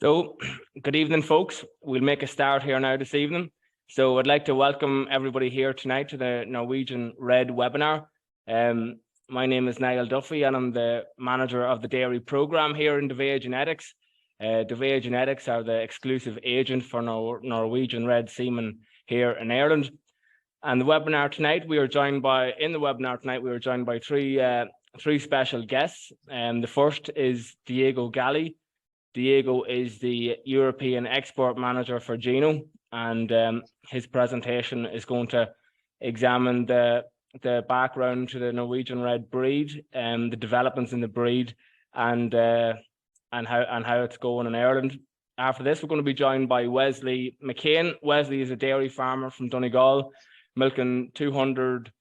So, good evening, folks. We'll make a start here now this evening. So I'd like to welcome everybody here tonight to the Norwegian Red webinar. My name is Niall Duffy, and I'm the manager of the dairy program here in Dovea Genetics. Dovea Genetics are the exclusive agent for Norwegian Red semen here in Ireland. And the webinar tonight, we are joined by three special guests. The first is Diego Galli. Diego is the European export manager for Geno, and his presentation is going to examine the background to the Norwegian Red breed, the developments in the breed, and how it's going in Ireland. After this, we're going to be joined by Wesley McCain. Wesley is a dairy farmer from Donegal, milking 200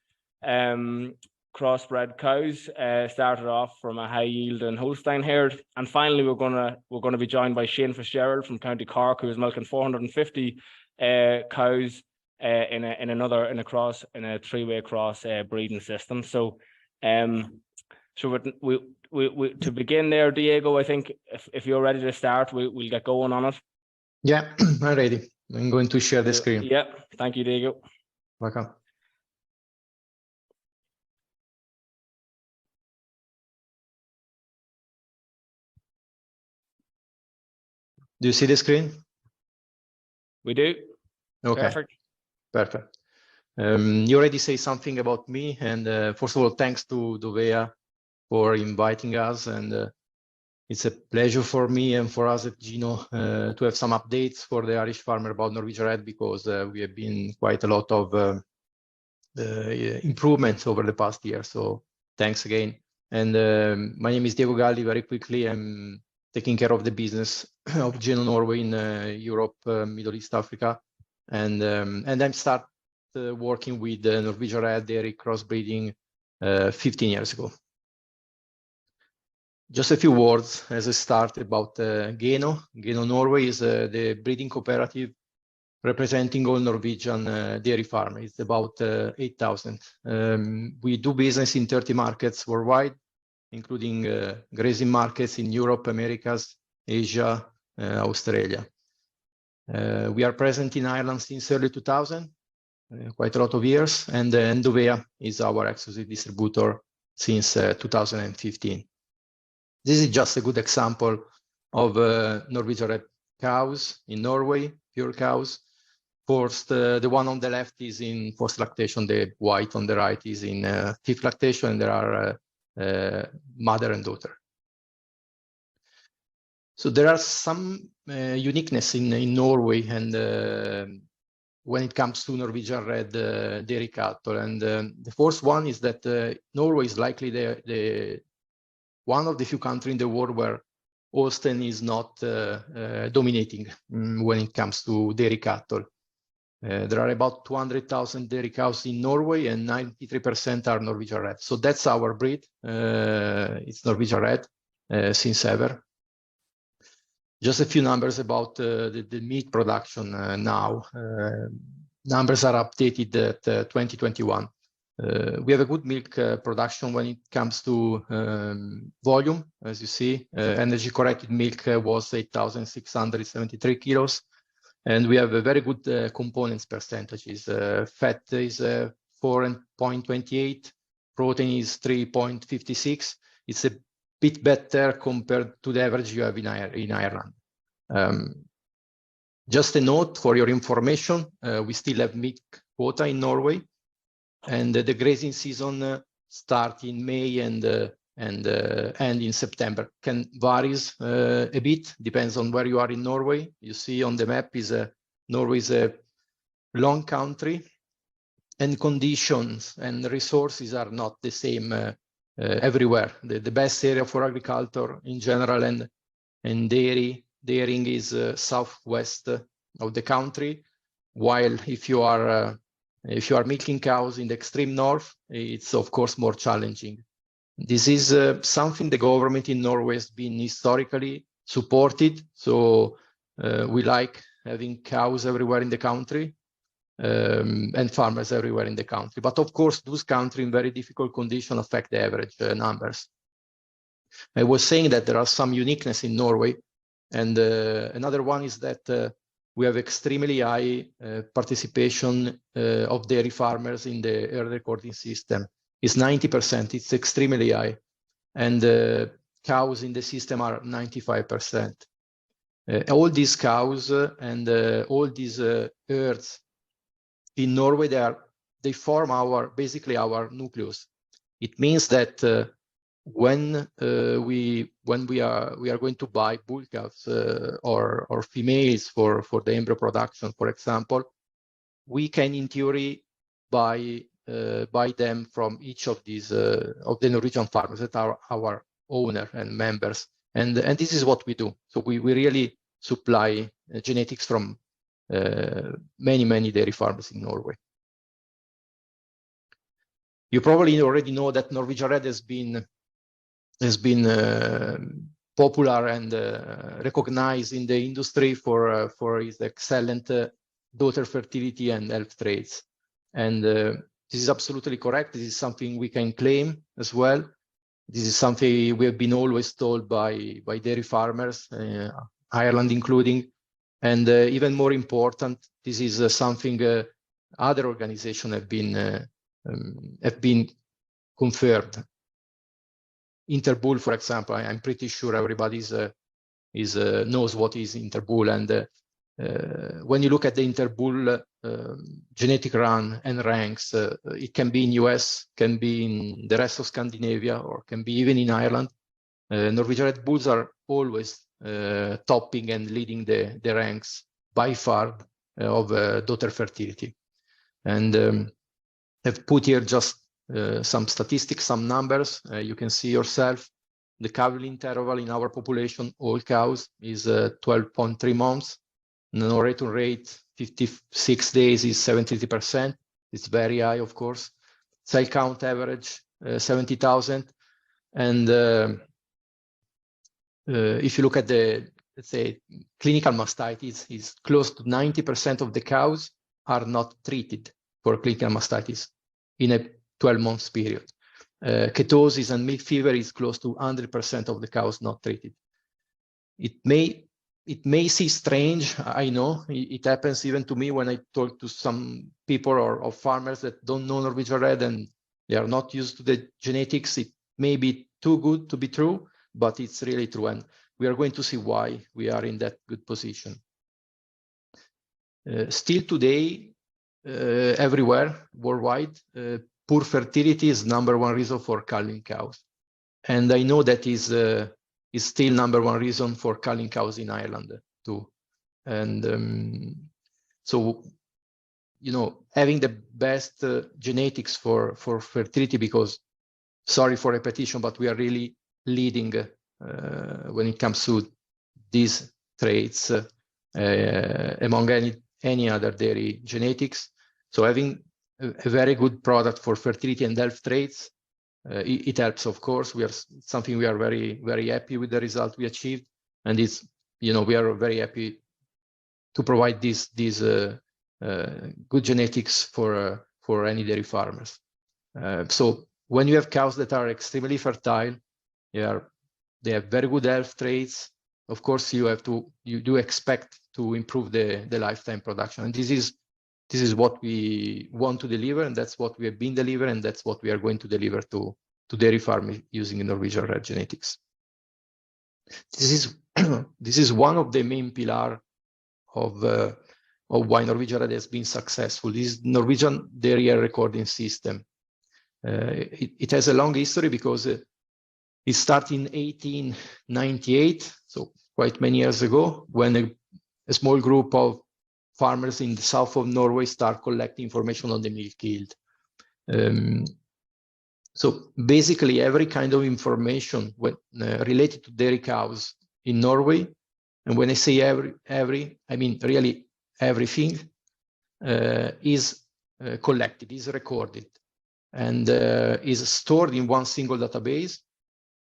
crossbred cows. Started off from a high yield and Holstein herd, and finally we're going to be joined by Fitzgerald from County Cork, who is milking 450 cows in a three-way cross breeding system. So, to begin there, Diego, I think if you're ready to start, we'll get going on it. Yeah, I'm ready. I'm going to share the screen. Yeah, thank you, Diego. Welcome. Do you see the screen? We do. Okay. Perfect. You already say something about me, and first of all, thanks to Dovea for inviting us, and it's a pleasure for me and for us at Geno to have some updates for the Irish farmer about Norwegian Red, because we have been quite a lot of improvements over the past year. So thanks again. And my name is Diego Galli. Very quickly, I'm taking care of the business of Geno Norway in Europe, Middle East, Africa, and I'm started working with Norwegian Red dairy crossbreeding 15 years ago. Just a few words as a start about Geno. Geno Norway is the breeding cooperative representing all Norwegian dairy farmers. It's about 8,000. We do business in 30 markets worldwide, including grazing markets in Europe, Americas, Asia, Australia. We are present in Ireland since early 2000, quite a lot of years, and Dovea is our exclusive distributor since 2015. This is just a good example of Norwegian Red cows in Norway, pure cows. First, the one on the left is in first lactation, the white on the right is in fifth lactation, and there are mother and daughter. So there are some uniqueness in Norway, and when it comes to Norwegian Red dairy cattle, and the first one is that Norway is likely the one of the few countries in the world where Holstein is not dominating when it comes to dairy cattle. There are about 200,000 dairy cows in Norway, and 93% are Norwegian Red. So that's our breed. It's Norwegian Red since ever. Just a few numbers about the meat production now. Numbers are updated at 2021. We have a good milk production when it comes to volume. As you see, energy corrected milk was 8,673 kilos. And we have a very good components percentages. Fat is 4.28, protein is 3.56. It's a bit better compared to the average you have in Ireland. Just a note for your information, we still have milk quota in Norway, and the grazing season starts in May and end in September. Can varies a bit, depends on where you are in Norway. You see on the map is Norway is a long country, and conditions and resources are not the same everywhere. The best area for agriculture in general and dairying is southwest of the country, while if you are milking cows in the extreme north, it's of course more challenging. This is something the government in Norway has been historically supported. So we like having cows everywhere in the country and farmers everywhere in the country. But of course, those countries in very difficult conditions affect the average numbers. I was saying that there are some uniqueness in Norway. And another one is that we have extremely high participation of dairy farmers in the herd recording system. It's 90%, it's extremely high. And cows in the system are 95%. All these cows and all these herds in Norway, they form basically our nucleus. It means that when we are going to buy bull calves or females for the embryo production, for example, we can in theory buy them from each of these of the Norwegian farmers that are our owner and members, and this is what we do. So we really supply genetics from many dairy farmers in Norway. You probably already know that Norwegian Red has been popular and recognized in the industry for its excellent daughter fertility and health traits. And this is absolutely correct. This is something we can claim as well. This is something we have been always told by dairy farmers, Ireland including. And even more important, this is something other organizations have been confirmed. Interbull, for example, I'm pretty sure everybody knows what is Interbull. And when you look at the Interbull genetic run and ranks, it can be in US, can be in the rest of Scandinavia, or can be even in Ireland. Norwegian Red bulls are always topping and leading the ranks by far of daughter fertility. And I've put here just some statistics, some numbers. You can see yourself. The calving interval in our population, all cows, is 12.3 months. The return rate, 56 days, is 73%. It's very high, of course. Cell count average, 70,000. And if you look at the, let's say, clinical mastitis, is close to 90% of the cows are not treated for clinical mastitis in a 12-month period. Ketosis and milk fever is close to 100% of the cows not treated. It may seem strange, I know. It happens even to me when I talk to some people or farmers that don't know Norwegian Red and they are not used to the genetics. It may be too good to be true, but it's really true. And we are going to see why we are in that good position. Still today, everywhere worldwide, poor fertility is #1 reason for calving cows. And I know that is still #1 reason for calving cows in Ireland too. And so, you know, having the best genetics for fertility, because, sorry for repetition, but we are really leading when it comes to these traits among any other dairy genetics. So having a very good product for fertility and health traits, it helps, of course. Something we are very happy with the result we achieved, and it's, you know, we are very happy to provide these good genetics for any dairy farmers. So when you have cows that are extremely fertile, they have very good health traits. Of course, you do expect to improve the lifetime production, and this is what we want to deliver, and that's what we have been delivering, and that's what we are going to deliver to dairy farmers using Norwegian Red genetics. This is one of the main pillars of why Norwegian Red has been successful. This is Norwegian dairy recording system. It has a long history because it started in 1898, so quite many years ago, when a small group of farmers in the south of Norway start collecting information on the milk yield. So basically every kind of information related to dairy cows in Norway, and when I say every, I mean really everything, is collected, is recorded, and is stored in one single database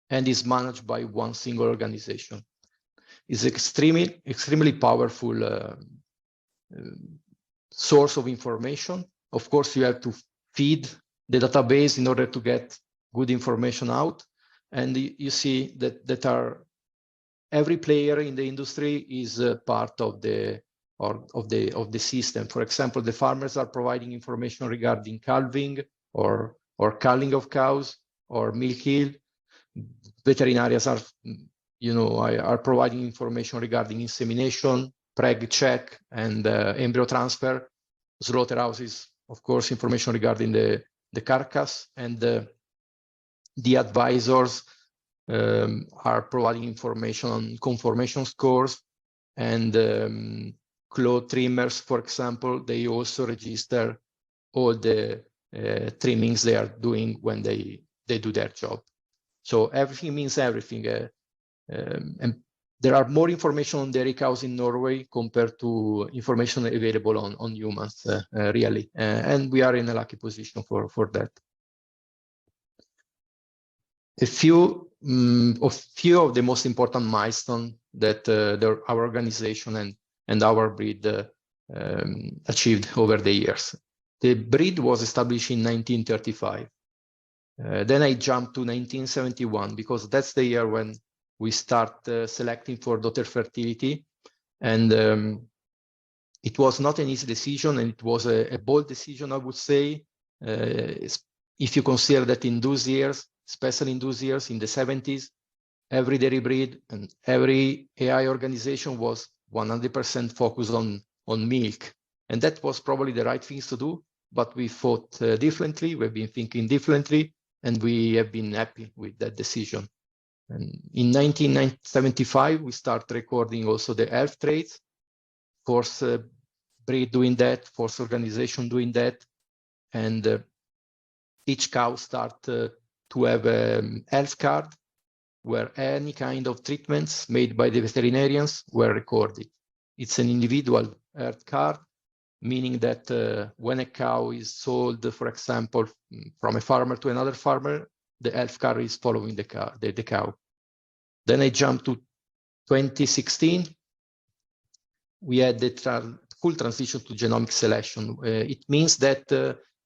and is managed by one single organization. It's extremely powerful source of information. Of course, you have to feed the database in order to get good information out. And you see that every player in the industry is part of the system. For example, the farmers are providing information regarding calving or culling of cows or milk yield. Veterinarians are, are providing information regarding insemination, preg check, and embryo transfer. Slaughterhouses, of course, information regarding the carcass, and the advisors are providing information on conformation scores, and cloth trimmers, for example, they also register all the trimmings they are doing when they do their job. So everything means everything. And there are more information on dairy cows in Norway compared to information available on humans, really. And we are in a lucky position for that. A few of the most important milestones that our organization and our breed achieved over the years. The breed was established in 1935. Then I jumped to 1971 because that's the year when we start selecting for daughter fertility. And it was not an easy decision, and it was a bold decision, I would say. If you consider that in those years, especially in those years, in the 70s, every dairy breed and every AI organization was 100% focused on milk. And that was probably the right things to do, but we thought differently, we've been thinking differently, and we have been happy with that decision. And in 1975, we started recording also the health traits, force breed doing that, force organization doing that, and each cow start to have a health card where any kind of treatments made by the veterinarians were recorded. It's an individual health card, meaning that when a cow is sold, for example, from a farmer to another farmer, the health card is following the cow. Then I jumped to 2016. We had the full transition to genomic selection. It means that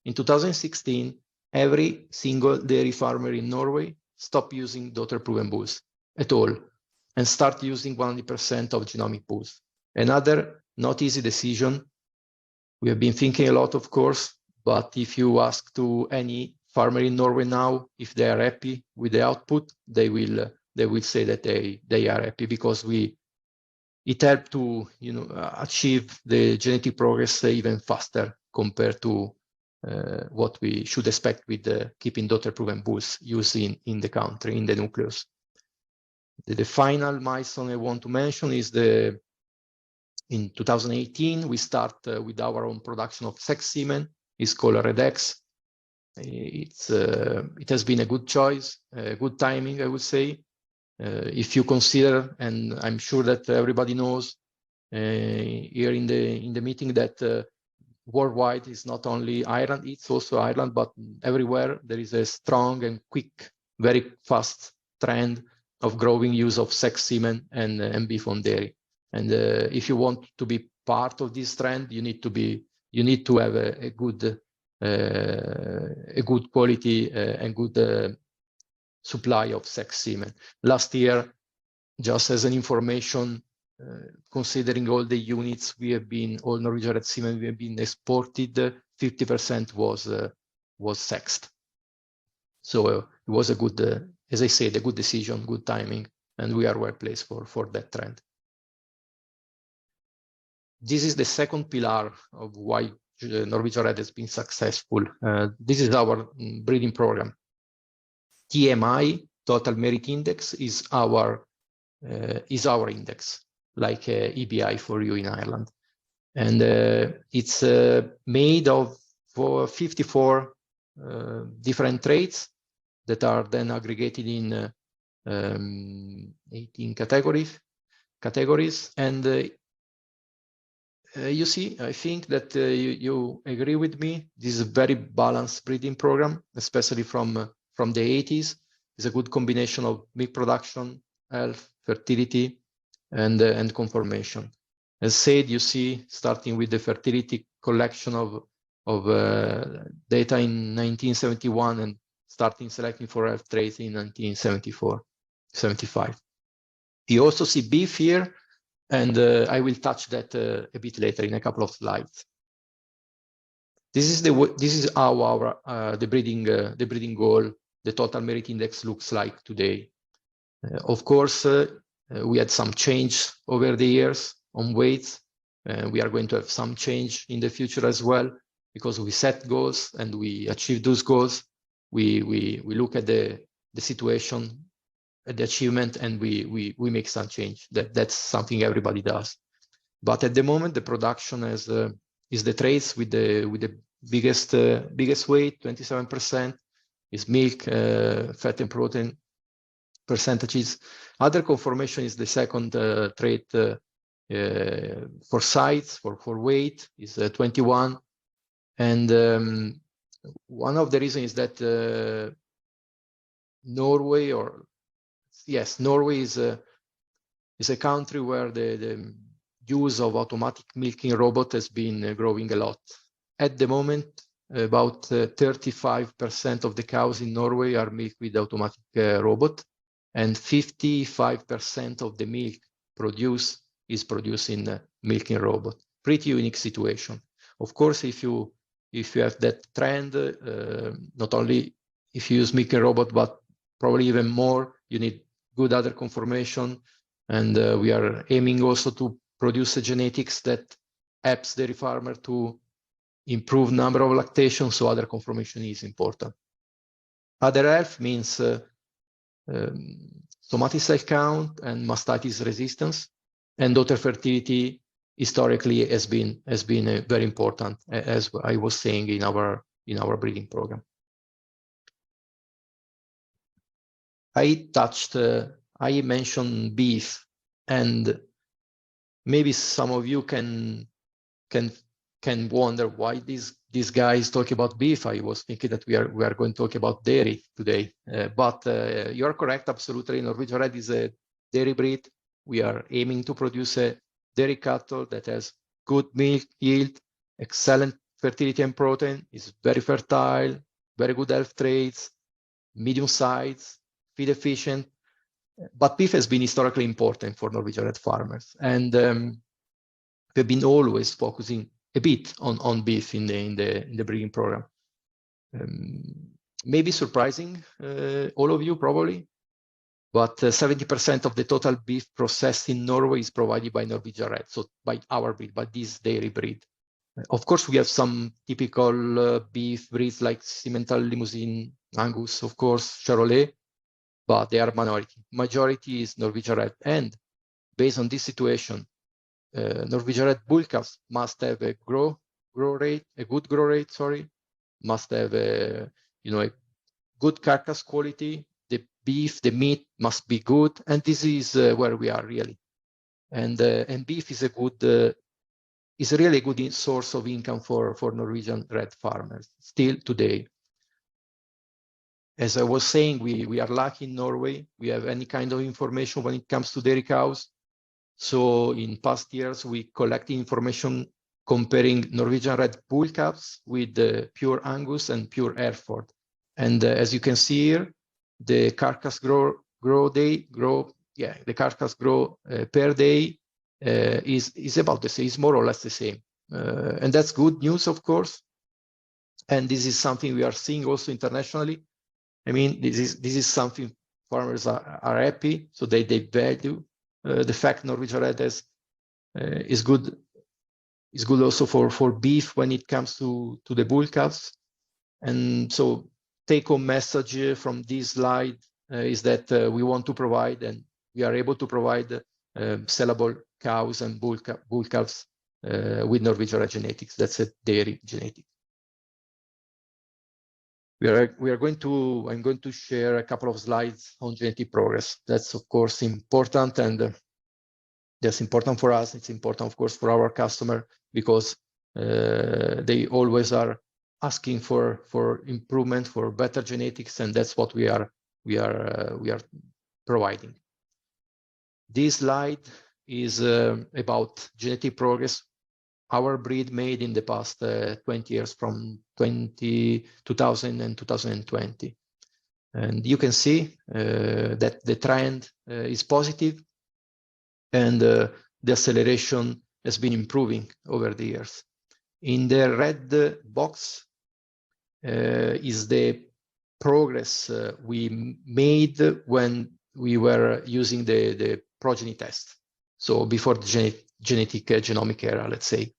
in 2016, every single dairy farmer in Norway stopped using daughter-proven bulls at all and start using 100% of genomic bulls. Another not easy decision. We have been thinking a lot, of course, but if you ask to any farmer in Norway now if they are happy with the output, they will say that they are happy, because it helped to achieve the genetic progress even faster compared to what we should expect with keeping daughter-proven bulls used in the country, in the nucleus. The final milestone I want to mention is in 2018, we start with our own production of sex semen. It's called RedX. It has been a good choice, good timing, I would say. If you consider, and I'm sure that everybody knows here in the meeting, that worldwide is not only Ireland, it's also Ireland, but everywhere there is a strong and quick, very fast trend of growing use of sex semen and beef on dairy. And if you want to be part of this trend, you need to have a good quality and good supply of sex semen. Last year, just as an information, considering all the units all Norwegian Red semen we have been exported, 50% was sexed. So it was a good, as I said, a good decision, good timing, and we are well placed for that trend. This is the second pillar of why Norwegian Red has been successful. This is our breeding program. TMI, Total Merit Index, is our index, like EBI for you in Ireland. And it's made of 54 different traits that are then aggregated in 18 categories. And you see, I think that you agree with me. This is a very balanced breeding program, especially from the 80s. It's a good combination of milk production, health, fertility, and conformation. As said, you see, starting with the fertility collection of data in 1971 and starting selecting for health traits in 1975. You also see beef here, and I will touch that a bit later in a couple of slides. This is how our the breeding goal, the total merit index looks like today. Of course, we had some change over the years on weights. We are going to have some change in the future as well, because we set goals and we achieve those goals. We look at the situation, at the achievement, and we make some change. That's something everybody does. But at the moment, the production is the traits with the biggest weight, 27%, is milk, fat and protein percentages. Other conformation is the second trait for size, for weight, is 21. And one of the reasons is that Norway is a country where the use of automatic milking robot has been growing a lot. At the moment, about 35% of the cows in Norway are milked with automatic robot, and 55% of the milk produced is produced in milking robot. Pretty unique situation. Of course, if you have that trend, not only if you use milking robot, but probably even more, you need good other conformation. And we are aiming also to produce a genetics that helps dairy farmer to improve number of lactation, so other conformation is important. Other health means somatic cell count and mastitis resistance, and daughter fertility historically has been very important, as I was saying in our breeding program. I mentioned beef, and maybe some of you can wonder why this guy is talking about beef. I was thinking that we are going to talk about dairy today, but you're correct, absolutely. Norwegian Red is a dairy breed. We are aiming to produce a dairy cattle that has good milk yield, excellent fertility and protein, is very fertile, very good health traits, medium size, feed efficient. But beef has been historically important for Norwegian Red farmers, and we've been always focusing a bit on beef in the breeding program. Maybe surprising all of you probably, but 70% of the total beef processed in Norway is provided by Norwegian Red, so by our breed, by this dairy breed. Of course, we have some typical beef breeds like Simmental, Limousin, Angus, of course, Charolais, but they are minority. Majority is Norwegian Red, and based on this situation, Norwegian Red bull calves must have a good grow rate, must have a good carcass quality. The beef, the meat must be good, and this is where we are really. And beef is a really good source of income for Norwegian Red farmers still today. As I was saying, we are lucky in Norway. We have any kind of information when it comes to dairy cows. So in past years, we collected information comparing Norwegian Red bull calves with pure Angus and pure Hereford. And as you can see here, the carcass grow per day is about the same, is more or less the same. And that's good news, of course. And this is something we are seeing also internationally. I mean, this is something farmers are happy, so they value the fact Norwegian Red is good also for beef when it comes to the bull calves. And so take-home message from this slide is that we want to provide, and we are able to provide sellable cows and bull calves with Norwegian Red genetics. That's a dairy genetic. I'm going to share a couple of slides on genetic progress. That's of course important, and that's important for us. It's important, of course, for our customer, because they always are asking for improvement, for better genetics, and that's what we are providing. This slide is about genetic progress our breed made in the past 20 years, from 2000 and 2020. And you can see that the trend is positive. and the acceleration has been improving over the years. In the red box is the progress we made when we were using the progeny test. So before the genomic era, let's say.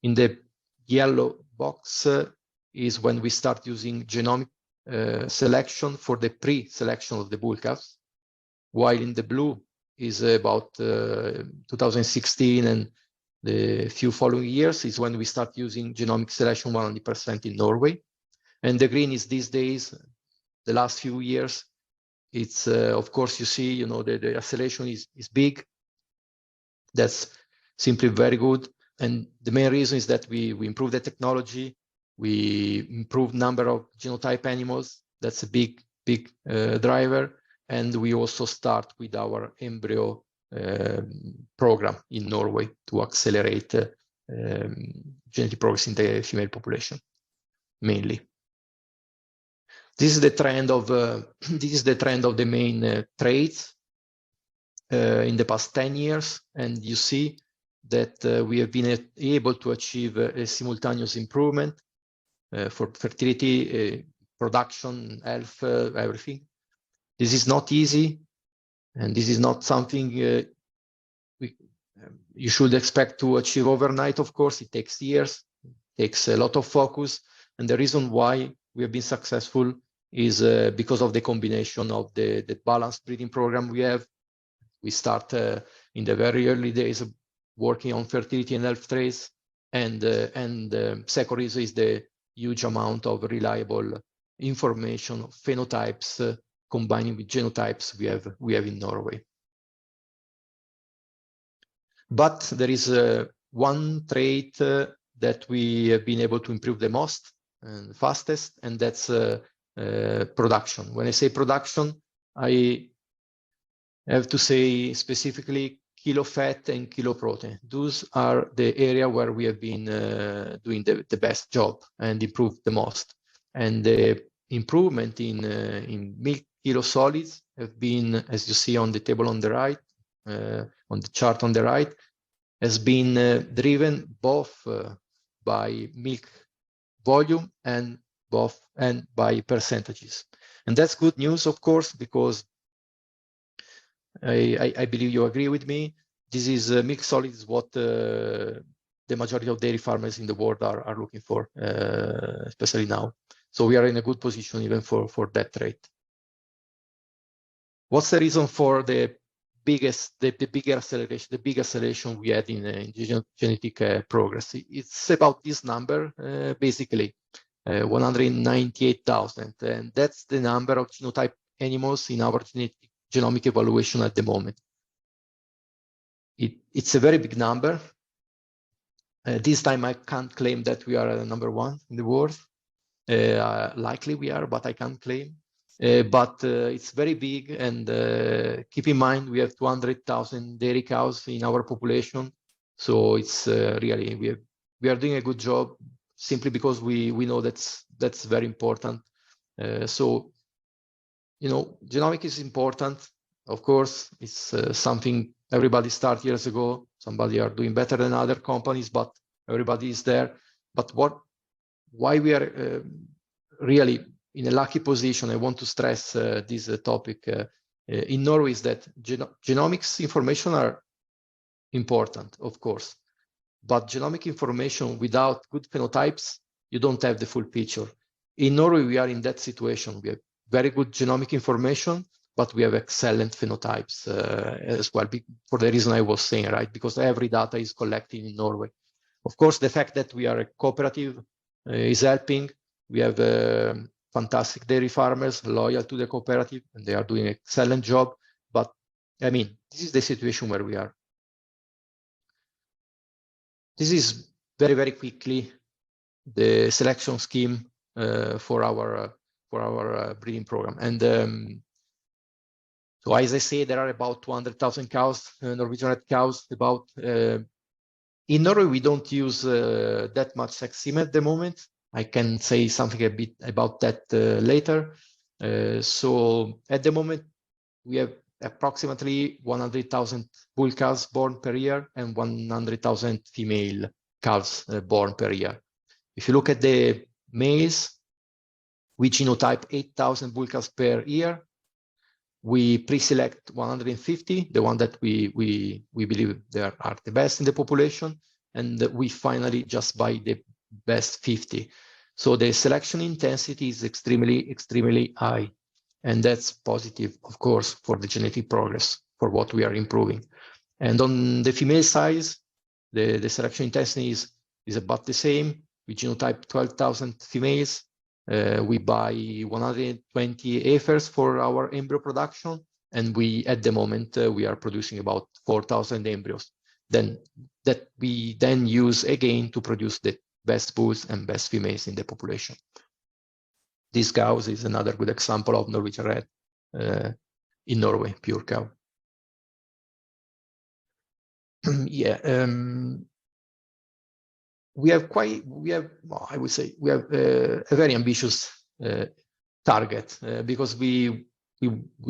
In the yellow box is when we start using genomic selection for the pre-selection of the bull calves, while in the blue is about 2016 and the few following years is when we start using genomic selection 100% in Norway. And the green is these days, the last few years. It's of course, you see, the acceleration is big. That's simply very good. And the main reason is that we improve the technology, we improve number of genotype animals. That's a big driver. And we also start with our embryo program in Norway to accelerate genetic progress in the female population, mainly. This is the trend of the main traits in the past 10 years, and you see that we have been able to achieve a simultaneous improvement for fertility, production, health, everything. This is not easy, and this is not something you should expect to achieve overnight. Of course, it takes years, it takes a lot of focus, and the reason why we have been successful is because of the combination of the balanced breeding program we have. We start in the very early days of working on fertility and health traits, and second reason is the huge amount of reliable information of phenotypes combining with genotypes we have in Norway. But there is one trait that we have been able to improve the most and fastest, and that's production. When I say production, I have to say specifically kilo fat and kilo protein. Those are the area where we have been doing the best job and improved the most. And the improvement in milk kilo solids have been, as you see on the table on the right, on the chart on the right, has been driven both by milk volume and by percentages. And that's good news, of course, because I believe you agree with me. This is milk solids is what the majority of dairy farmers in the world are looking for, especially now. So we are in a good position even for that trait. What's the reason for the big acceleration we had in genetic progress? It's about this number, basically 198,000, and that's the number of genotype animals in our genomic evaluation at the moment. It's a very big number. This time I can't claim that we are number one in the world. Likely we are, but I can't claim. But it's very big, and keep in mind we have 200,000 dairy cows in our population. So it's really we are doing a good job simply because we know that's very important. So genomic is important. Of course, it's something everybody started years ago. Somebody are doing better than other companies, but everybody is there. But why we are really in a lucky position, I want to stress this topic in Norway, is that genomics information are important, of course. But genomic information without good phenotypes, you don't have the full picture. In Norway, we are in that situation. We have very good genomic information, but we have excellent phenotypes as well, for the reason I was saying, right? Because every data is collected in Norway. Of course, the fact that we are a cooperative is helping. We have fantastic dairy farmers loyal to the cooperative, and they are doing an excellent job. But I mean, this is the situation where we are. This is very, very quickly the selection scheme for our breeding program. And so as I say, there are about 200,000 cows, Norwegian Red cows. In Norway, we don't use that much sex semen at the moment. I can say something a bit about that later. So at the moment, we have approximately 100,000 bull calves born per year and 100,000 female calves born per year. If you look at the males, we genotype 8,000 bull calves per year. We pre-select 150, the one that we believe they are the best in the population, and we finally just buy the best 50. So the selection intensity is extremely high, and that's positive, of course, for the genetic progress, for what we are improving. And on the female size, the selection intensity is about the same. We genotype 12,000 females. We buy 120 heifers for our embryo production, and at the moment, we are producing about 4,000 embryos. Then that we then use again to produce the best bulls and best females in the population. This cow is another good example of Norwegian Red in Norway, pure cow. Yeah, I would say we have a very ambitious target because we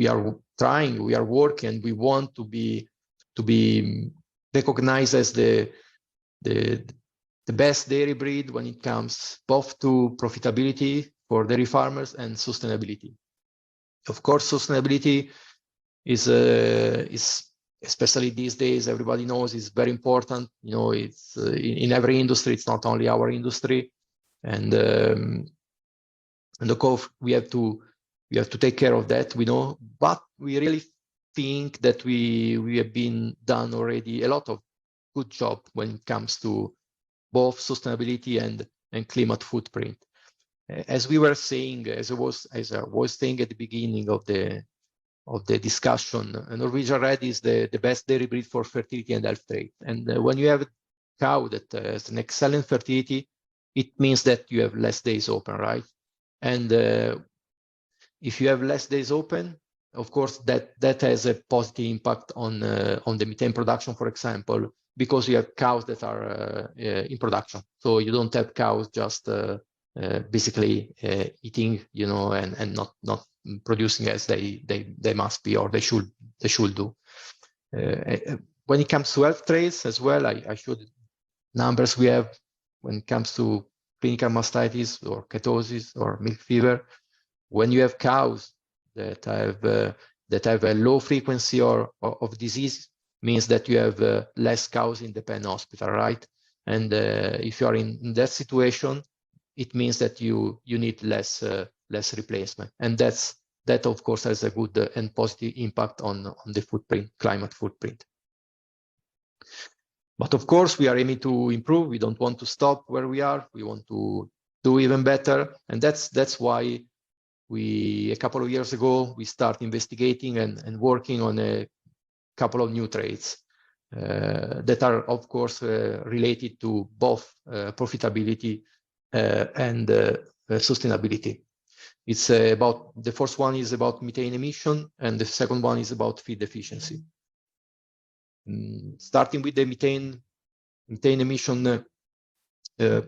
are trying, we are working, and we want to be recognized as the best dairy breed when it comes both to profitability for dairy farmers and sustainability. Of course, sustainability is especially these days, everybody knows it's very important. You know, it's in every industry. It's not only our industry, and of course we have to take care of that. We know, but we really think that we have been done already a lot of good job when it comes to both sustainability and climate footprint. As we were saying, as I was saying at the beginning of the discussion, Norwegian Red is the best dairy breed for fertility and health trait. And when you have a cow that has an excellent fertility, it means that you have less days open, right? And if you have less days open, of course, that has a positive impact on the methane production, for example, because you have cows that are in production. So you don't have cows just basically eating, you know, and not producing as they must be, or they should do. When it comes to health traits as well, I showed numbers we have when it comes to clinical mastitis or ketosis or milk fever. When you have cows that have a low frequency of disease, means that you have less cows in the pen hospital, right? And if you are in that situation, it means that you need less replacement, and that of course has a good and positive impact on the footprint, climate footprint. But of course, we are aiming to improve. We don't want to stop where we are. We want to do even better, and that's why a couple of years ago we start investigating and working on a couple of new traits that are of course related to both profitability and sustainability. It's about, the first one is about methane emission, and the second one is about feed efficiency. Starting with the methane emission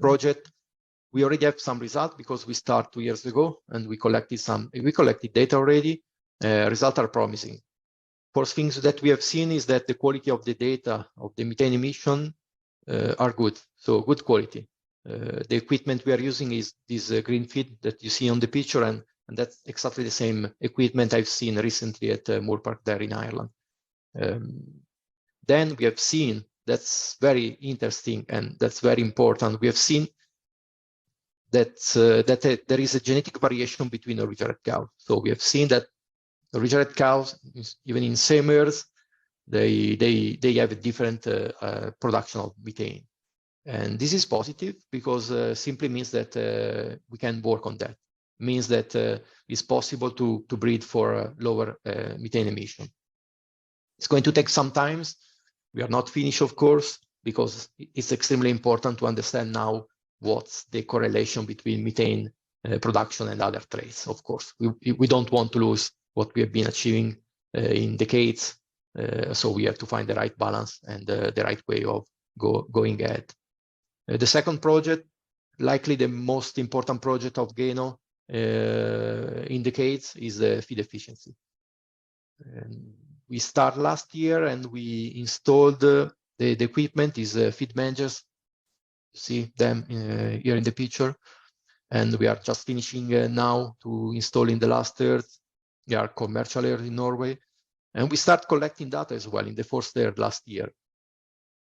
project, we already have some results because we started 2 years ago and we collected data already. Results are promising. First things that we have seen is that the quality of the data of the methane emission are good, so good quality. The equipment we are using is this green feed that you see on the picture, and that's exactly the same equipment I've seen recently at Moor Park there in Ireland. Then we have seen, that's very interesting and that's very important, we have seen that there is a genetic variation between Norwegian Red cows. So we have seen that Norwegian Red cows, even in same herds, they have a different production of methane. And this is positive because simply means that we can work on that. Means that it's possible to breed for lower methane emission. It's going to take some time. We are not finished, of course, because it's extremely important to understand now what's the correlation between methane production and other traits. Of course, we don't want to lose what we have been achieving in decades. So we have to find the right balance and the right way of going ahead. The second project, likely the most important project of Geno in decades, is feed efficiency. we start last year and we installed the equipment, is feed managers. You see them here in the picture. And we are just finishing now to install in the last third. They are commercial here in Norway. And we start collecting data as well in the first third last year.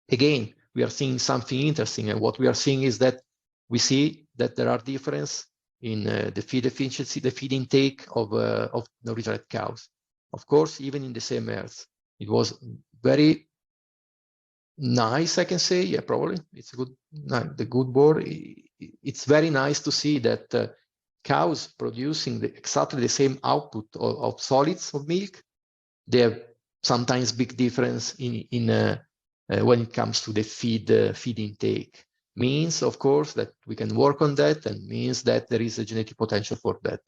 Again, we are seeing something interesting. And what we are seeing is that we see that there are differences in the feed efficiency, the feed intake of Norwegian Red cows. Of course, even in the same herds. It was very nice, I can say. Yeah, probably. It's a good, the good word. It's very nice to see that cows producing exactly the same output of solids of milk. They have sometimes big difference in when it comes to the feed intake. Means, of course, that we can work on that, and means that there is a genetic potential for that.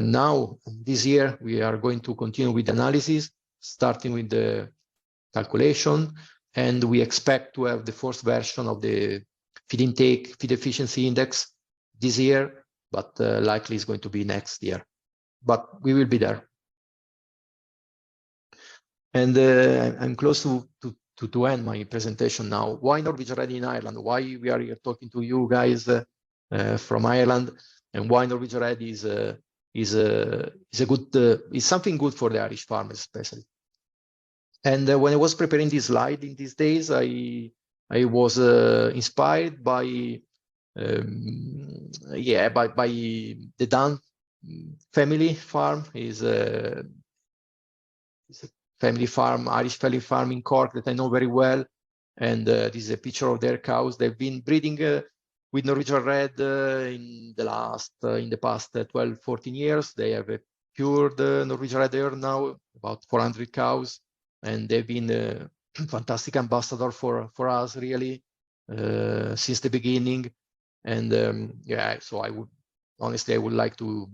Now, this year, we are going to continue with analysis, starting with the calculation, and we expect to have the first version of the feed intake, feed efficiency index this year, but likely it's going to be next year. But we will be there. And I'm close to end my presentation now. Why Norwegian Red in Ireland? Why we are here talking to you guys from Ireland, and why Norwegian Red is something good for the Irish farmers, especially. And when I was preparing this slide in these days, I was inspired by the Dunn family farm. Is a family farm, Irish family farm in Cork that I know very well. And this is a picture of their cows. They've been breeding with Norwegian Red in the past 12, 14 years. They have a pure Norwegian Red there now, about 400 cows. And they've been a fantastic ambassador for us, really, since the beginning. And so I would like to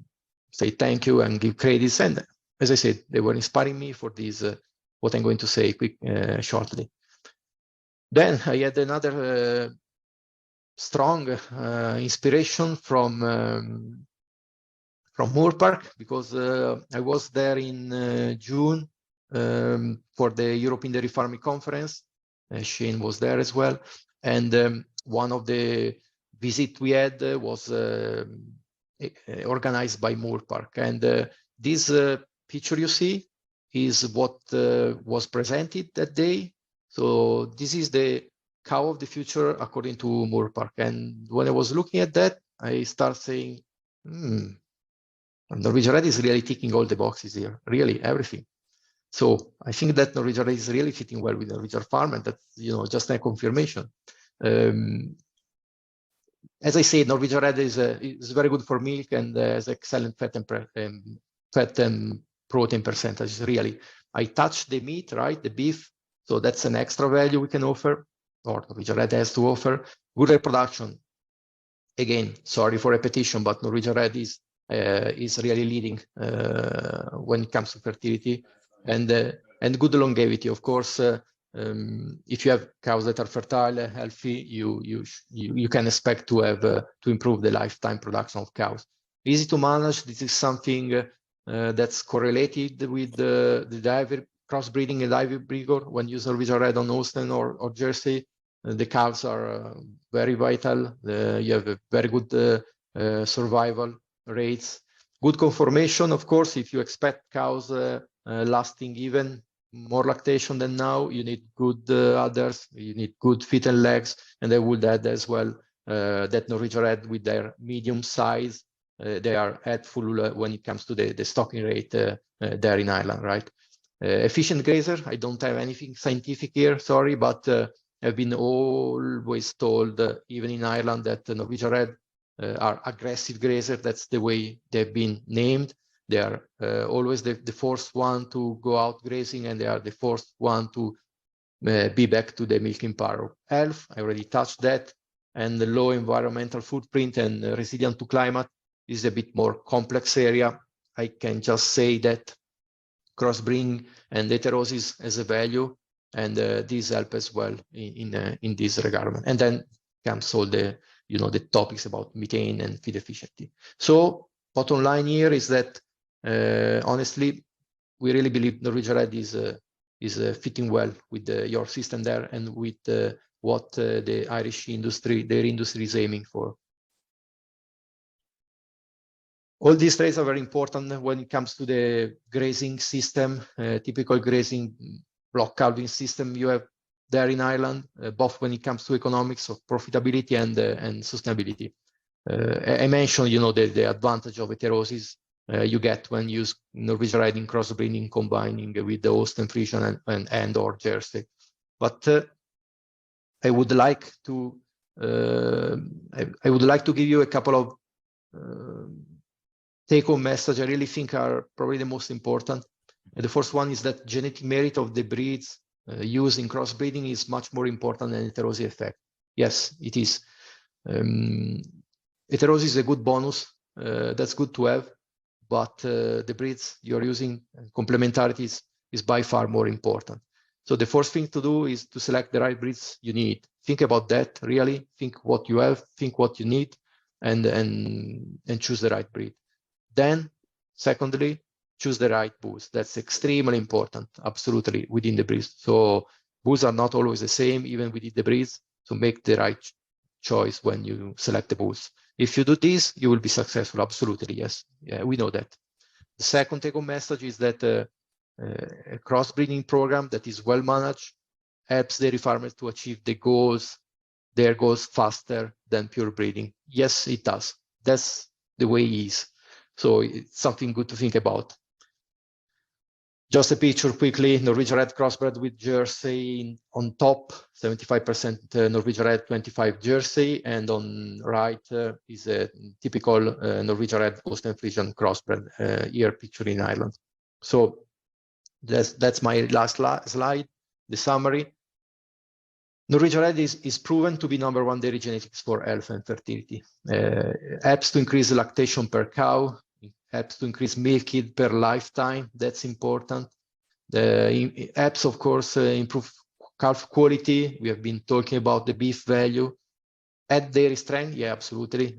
say thank you and give credits. And as I said, they were inspiring me for this, what I'm going to say shortly. Then I had another strong inspiration from Moor Park, because I was there in June for the European Dairy Farming Conference. Shane was there as well. And one of the visits we had was organized by Moor Park. And this picture you see is what was presented that day. So this is the cow of the future according to Moor Park. And when I was looking at that, I start saying, Norwegian Red is really ticking all the boxes here, really everything. So I think that Norwegian Red is really fitting well with the Norwegian farm, and that's just a confirmation. As I said, Norwegian Red is very good for milk and has excellent fat and protein percentage. Really, I touched the meat, right, the beef. So that's an extra value we can offer, or Norwegian Red has to offer. Good reproduction. Again, sorry for repetition, but Norwegian Red is really leading when it comes to fertility and good longevity. Of course, if you have cows that are fertile, healthy, you can expect to have to improve the lifetime production of cows. Easy to manage. This is something that's correlated with the D.I.Y crossbreeding and D.I.Y breeder. When you use Norwegian Red on Holstein or Jersey, the cows are very vital. You have a very good survival rates. Good conformation, of course. If you expect cows lasting even more lactation than now, you need good udders, you need good feet and legs, and I would add as well that Norwegian Red with their medium size, they are helpful when it comes to the stocking rate there in Ireland, right? Efficient grazer, I don't have anything scientific here, sorry, but I've been always told, even in Ireland, that Norwegian Red are aggressive grazer. That's the way they've been named. They are always the first one to go out grazing, and they are the first one to be back to the milking power. Health, I already touched that, and the low environmental footprint and resilient to climate is a bit more complex area. I can just say that crossbreeding and heterosis has a value, and these help as well in this regard. And then comes all the the topics about methane and feed efficiency. So bottom line here is that honestly, we really believe Norwegian Red is fitting well with your system there and with what the Irish industry, their industry, is aiming for. All these traits are very important when it comes to the grazing system, typical grazing block calving system you have there in Ireland, both when it comes to economics of profitability and sustainability. I mentioned, the advantage of heterosis you get when you use Norwegian Red in crossbreeding, combining with the Holstein Friesian and or Jersey. But I would like to give you a couple of take-home message I really think are probably the most important. And the first one is that genetic merit of the breeds used in crossbreeding is much more important than heterosis effect. Yes, it is. Heterosis is a good bonus. That's good to have, but the breeds you're using, complementarity is by far more important. So the first thing to do is to select the right breeds you need. Think about that, really. Think what you have, think what you need, and choose the right breed. Then, secondly, choose the right bulls. That's extremely important, absolutely, within the breeds. So bulls are not always the same, even within the breeds. So make the right choice when you select the bulls. If you do this, you will be successful, absolutely, yes. Yeah, we know that. The second take-home message is that a crossbreeding program that is well managed helps dairy farmers to achieve their goals faster than pure breeding. Yes, it does. That's the way it is. So it's something good to think about. Just a picture quickly, Norwegian Red crossbred with Jersey on top, 75% Norwegian Red, 25 Jersey, and on right is a typical Norwegian Red Holstein Friesian crossbred, here pictured in Ireland. So that's my last slide, the summary. Norwegian Red is proven to be #1 dairy genetics for health and fertility. Helps to increase lactation per cow, helps to increase milk yield per lifetime. That's important. The helps, of course, improve calf quality. We have been talking about the beef value. Add dairy strength. Yeah, absolutely.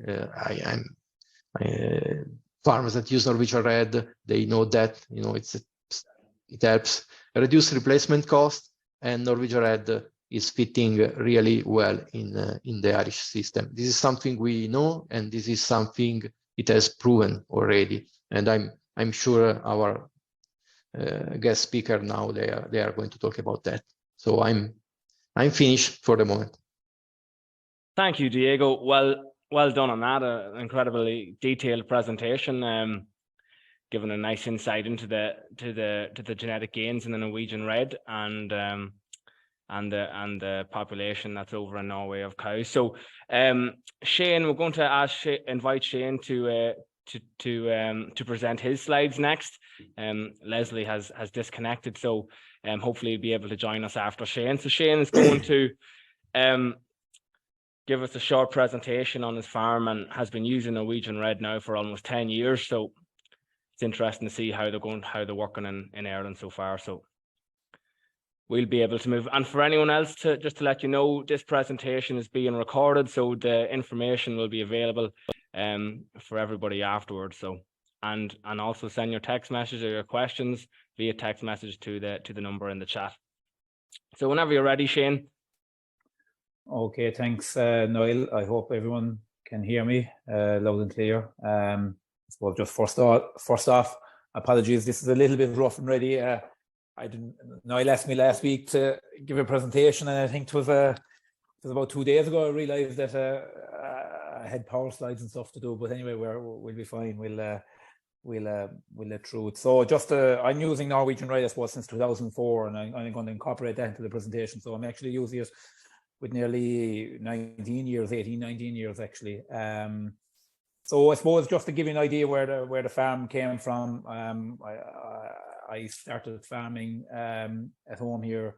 Farmers that use Norwegian Red, they know that it helps reduce replacement cost, and Norwegian Red is fitting really well in the Irish system. This is something we know, and this is something it has proven already. And I'm sure our guest speaker now they are going to talk about that. So I'm finished for the moment. Thank you, Diego. Well done on that. An incredibly detailed presentation, giving a nice insight into the genetic gains in the Norwegian Red and the population that's over in Norway of cows. So, Shane, we're going to invite Shane to present his slides next. Leslie has disconnected, so hopefully he'll be able to join us after Shane. So Shane is going to give us a short presentation on his farm and has been using Norwegian Red now for almost 10 years. So it's interesting to see how they're working in Ireland so far. So we'll be able to move. And for anyone else, just to let you know, this presentation is being recorded, so the information will be available for everybody afterwards. So and also send your text message or your questions via text message to the number in the chat. So whenever you're ready, Shane. Okay, thanks, Niall. I hope everyone can hear me loud and clear. I suppose just first off, apologies. This is a little bit rough and ready. Niall asked me last week to give a presentation, and I think it was about 2 days ago I realised that I had power slides and stuff to do. But anyway, we'll be fine. We'll let through it. So just I'm using Norwegian Red, I suppose, since 2004, and I'm going to incorporate that into the presentation. So I'm actually using it with nearly 19 years actually. So I suppose just to give you an idea where the farm came from, I started farming at home here.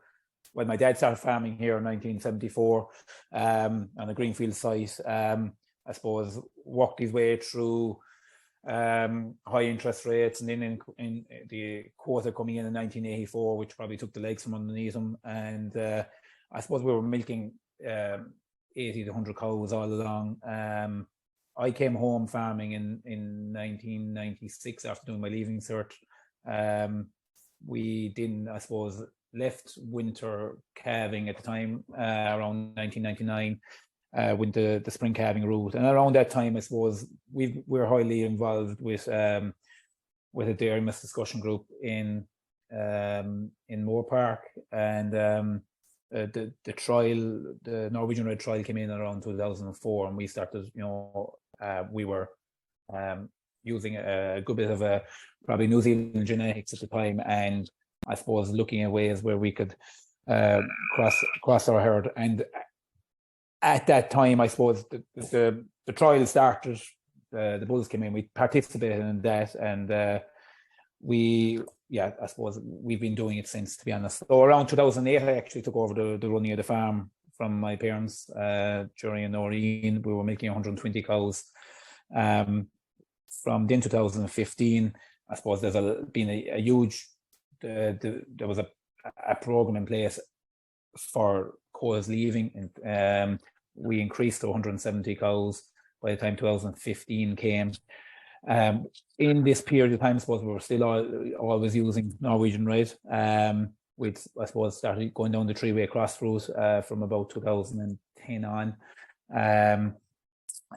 Well, my dad started farming here in 1974 on a greenfield site. I suppose worked his way through high interest rates, and then in the quota coming in 1984, which probably took the legs from underneath him. And I suppose we were milking 80 to 100 cows all along. I came home farming in 1996 after doing my leaving cert. we didn't, I suppose, left winter calving at the time, around 1999, with the spring calving route. And around that time, I suppose, we're highly involved with a dairy mass discussion group in Moore Park. And the trial, the Norwegian Red trial came in around 2004, and we started, we were using a good bit of probably New Zealand genetics at the time, and I suppose looking at ways where we could cross our herd. And at that time, I suppose the trial started, the bulls came in, we participated in that, and I suppose we've been doing it since, to be honest. So around 2008, I actually took over the running of the farm from my parents during Noreen. We were milking 120 cows. From then 2015, I suppose there's been a huge, there was a program in place for cows leaving, and we increased to 170 cows by the time 2015 came. In this period of time, I suppose we were still always using Norwegian Red. We'd, I suppose, started going down the three-way cross route from about 2010 on.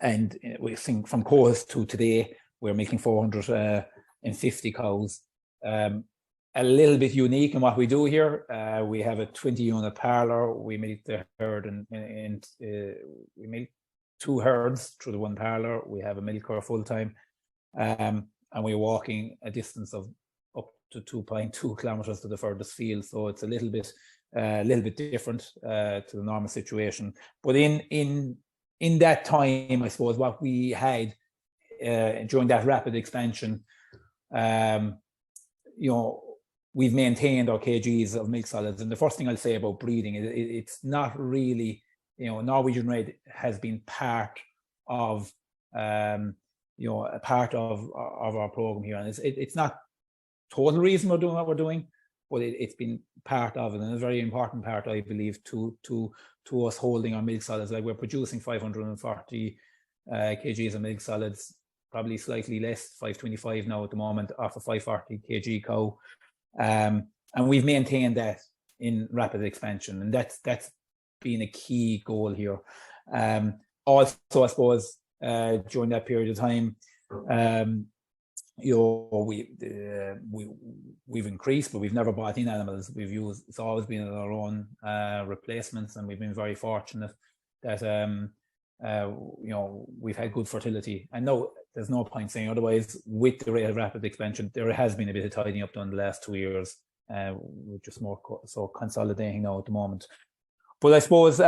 And we think from cows to today, we're making 450 cows. A little bit unique in what we do here. We have a 20-unit parlour. We milk the herd, and we milk 2 herds through the 1 parlour. We have a milker full-time, and we're walking a distance of up to 2.2 kilometres to the furthest field. So it's a little bit different to the normal situation. But in that time, I suppose what we had during that rapid expansion, we've maintained our kgs of milk solids. And the first thing I'll say about breeding is it's not really, Norwegian Red has been part of, a part of our program here. And it's not total reason we're doing what we're doing, but it's been part of it, and a very important part, I believe, to us holding our milk solids. Like, we're producing 540 kgs of milk solids, probably slightly less, 525 now at the moment, off a 540 kg cow. And we've maintained that in rapid expansion, and that's been a key goal here. Also, I suppose, during that period of time, we've increased, but we've never bought in animals. It's always been our own replacements, and we've been very fortunate that we've had good fertility. I know there's no point saying otherwise. With the rate of rapid expansion, there has been a bit of tidying up done the last 2 years. We're just more so consolidating now at the moment. But I suppose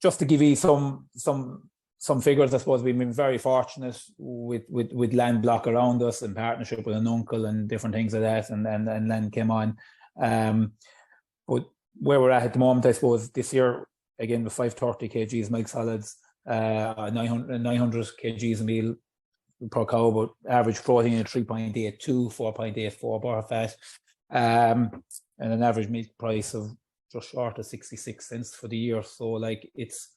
just to give you some figures, I suppose we've been very fortunate with land block around us, in partnership with an uncle and different things like that, and land came on. But where we're at the moment, I suppose this year, again, with 530 kgs milk solids, 900 kgs of meal per cow, but average protein at 3.82, 4.84 bar fat, and an average milk price of just short of 66 cents for the year. So like it's,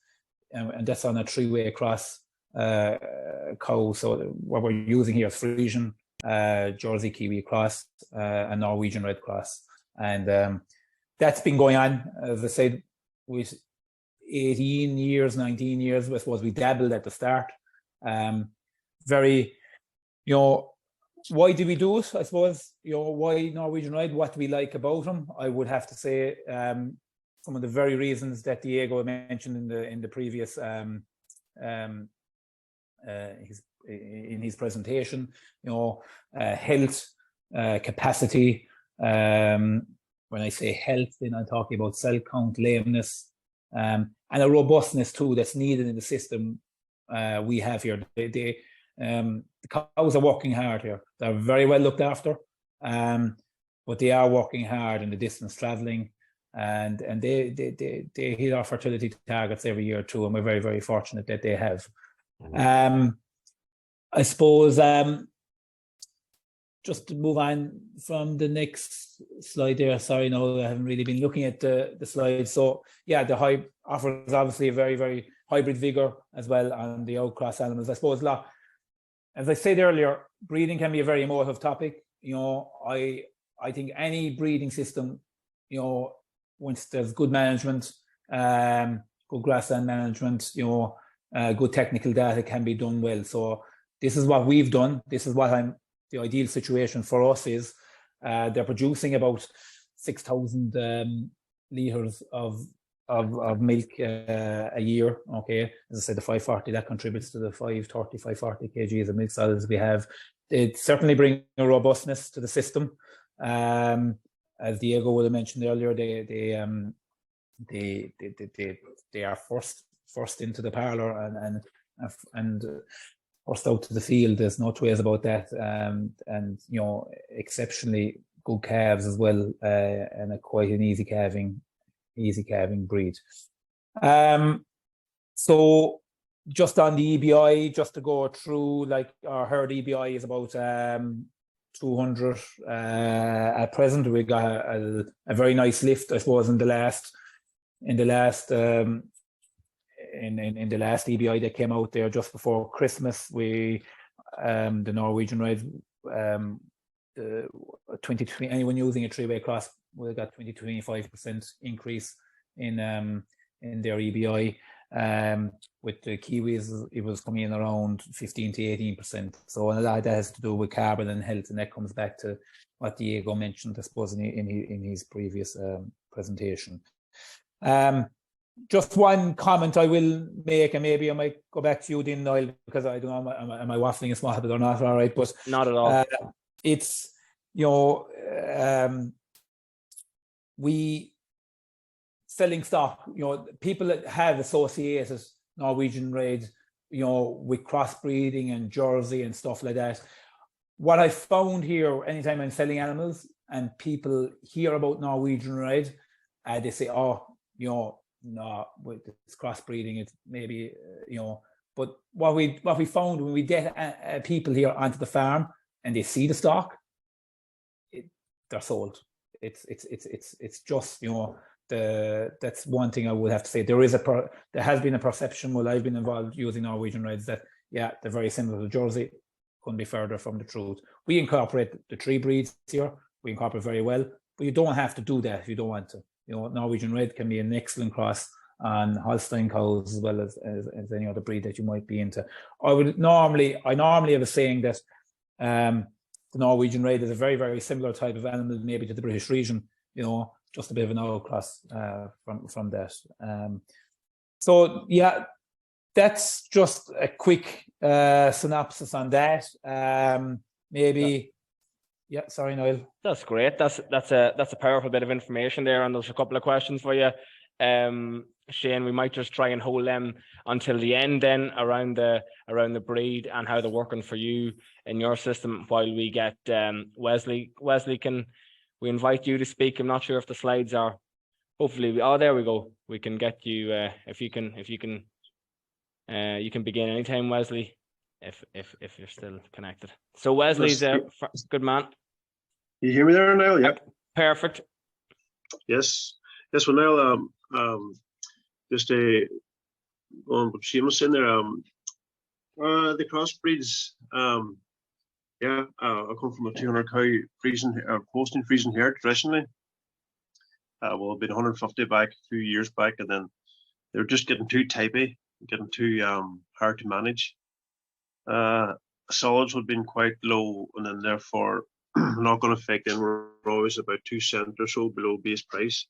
and that's on a 3-way cross cow. So what we're using here is Frisian, Jersey Kiwi cross, and Norwegian Red cross. And that's been going on, as I said, with 18 years, 19 years, I suppose we dabbled at the start. Very, why do we do it? I suppose, why Norwegian Red? What do we like about them? I would have to say some of the very reasons that Diego mentioned in the previous in his presentation. Health, capacity. When I say health, then I'm talking about cell count, lameness, and a robustness too that's needed in the system we have here. The cows are working hard here. They're very well looked after, but they are working hard in the distance traveling, and they hit our fertility targets every year too, and we're very, very fortunate that they have. I suppose just to move on from the next slide there. Sorry, no, I haven't really been looking at the slides. So yeah, the high offers obviously a very, very hybrid vigor as well on the outcross animals. I suppose, as I said earlier, breeding can be a very emotive topic. I I think any breeding system, you know, once there's good management, good grassland management, you know, good technical data can be done well. So this is what we've done. This is what the ideal situation for us is. They're producing about 6,000 litres of milk a year. Okay, as I said, the 540 that contributes to the 540 kgs of milk solids we have. It certainly brings a robustness to the system. As Diego would have mentioned earlier, they are first into the parlour and first out to the field. There's no two ways about that. And you know, exceptionally good calves as well, and quite an easy calving breed. So just on the EBI, just to go through, like our herd EBI is about 200 at present. We got a very nice lift, I suppose, in the last EBI that came out there just before Christmas. We the Norwegian Red 2020, anyone using a three-way cross would have got 20-25% increase in their EBI. With the Kiwis, it was coming in around 15 to 18%. So a lot of that has to do with carbon and health, and that comes back to what Diego mentioned, I suppose, in his previous presentation. Just one comment I will make, and maybe I might go back to you then, Niall, because I don't know, am I waffling a small bit or not? All right, but not at all. It's, you know, we selling stock, you know, people that have associated Norwegian Red, you know, with crossbreeding and Jersey and stuff like that. What I found here, anytime I'm selling animals and people hear about Norwegian Red, they say, oh, you know, no, with this crossbreeding, it's maybe, you know, but what we found when we get people here onto the farm and they see the stock, they're sold. It's just, you know, that's one thing I would have to say. There has been a perception while I've been involved using Norwegian Reds that, yeah, they're very similar to Jersey. Couldn't be further from the truth. We incorporate the three breeds here. We incorporate very well, but you don't have to do that if you don't want to. You know, Norwegian Red can be an excellent cross on Holstein cows as well as any other breed that you might be into. I normally have a saying that the Norwegian Red is a very, very similar type of animal, maybe to the British region, you know, just a bit of an outcross from that. So yeah, that's just a quick synopsis on that. Maybe, yeah, sorry, Niall. That's great. That's a powerful bit of information there, and there's a couple of questions for you. Shane, we might just try and hold them until the end then around the breed and how they're working for you in your system while we get Wesley. Wesley, can we invite you to speak? I'm not sure if the slides are, hopefully, there we go. We can get you, if you can you can begin anytime, Wesley, if you're still connected. So Wesley's a good man. You hear me there, Niall? Yep. Perfect. Yes. Well, Niall, just going with Seamus in there, the crossbreeds, yeah, I come from a 200 cow Holstein freezing herd traditionally. Well, been 150 back a few years back, and then they were just getting too typey, getting too hard to manage. Solids had been quite low, and then therefore not going to affect them. We're always about 2 cents or so below base price,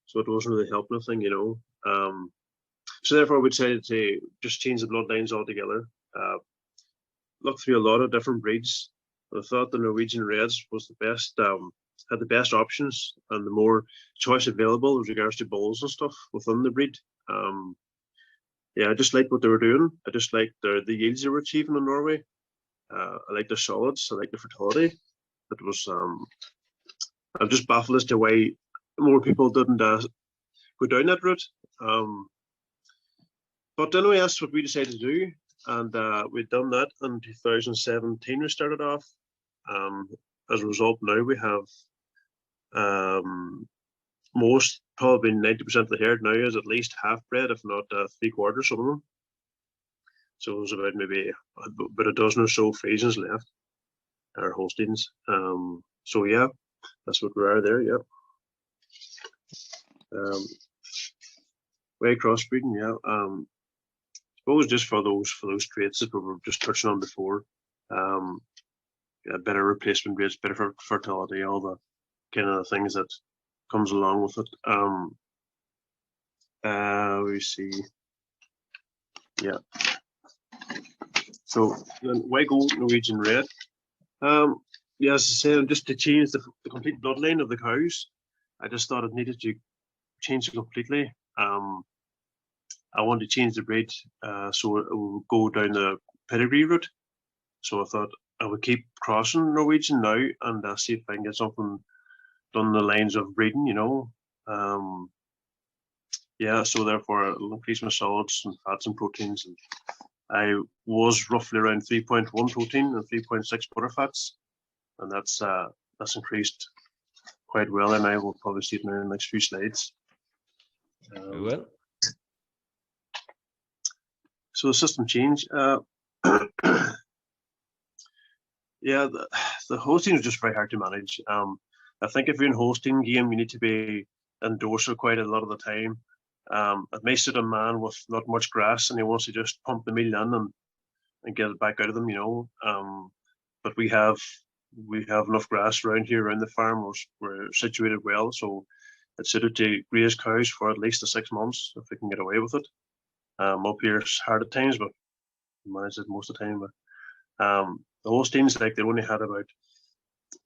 so it wasn't really helping anything, you know. So therefore, I would say to just change the bloodlines altogether. Looked through a lot of different breeds. I thought the Norwegian Reds was the best, had the best options and the more choice available with regards to bulls and stuff within the breed. Yeah, I just liked what they were doing. I just liked the yields they were achieving in Norway. I like the solids. I like the fertility. It was. I'm just baffled as to why more people didn't go down that route. But anyway, that's what we decided to do, and we've done that in 2017. We started off. As a result, now we have most, probably 90% of the herd now is at least half bred, if not 3/4, some of them. So there's about maybe about a dozen or so Friesians left, or Holsteins. So yeah, that's what we are there. Yeah. Way crossbreeding. Yeah. Suppose just for those traits that we were just touching on before. Better replacement rates, better fertility, all the kind of things that comes along with it. We see. Yeah. So then why go Norwegian Red? Yeah, as I said, just to change the complete bloodline of the cows, I just thought it needed to change it completely. I wanted to change the breed, so it will go down the pedigree route. So I thought I would keep crossing Norwegian now and see if I can get something done the lines of breeding, you know. Yeah, so therefore I'll increase my solids and fats and proteins. And I was roughly around 3.1 protein and 3.6 butterfats, and that's increased quite well. And I will probably see it now in the next few slides. We will. So the system change. Yeah, the Holstein is just very hard to manage. I think if you're in Holstein game, you need to be indoors for quite a lot of the time. It may suit a man with not much grass and he wants to just pump the meal in and get it back out of them, you know. But we have enough grass around here, around the farm. We're situated well, so it's suited to raise cows for at least 6 months if we can get away with it. Up here it's hard at times, but we manage it most of the time. But the Holsteins, like, they only had about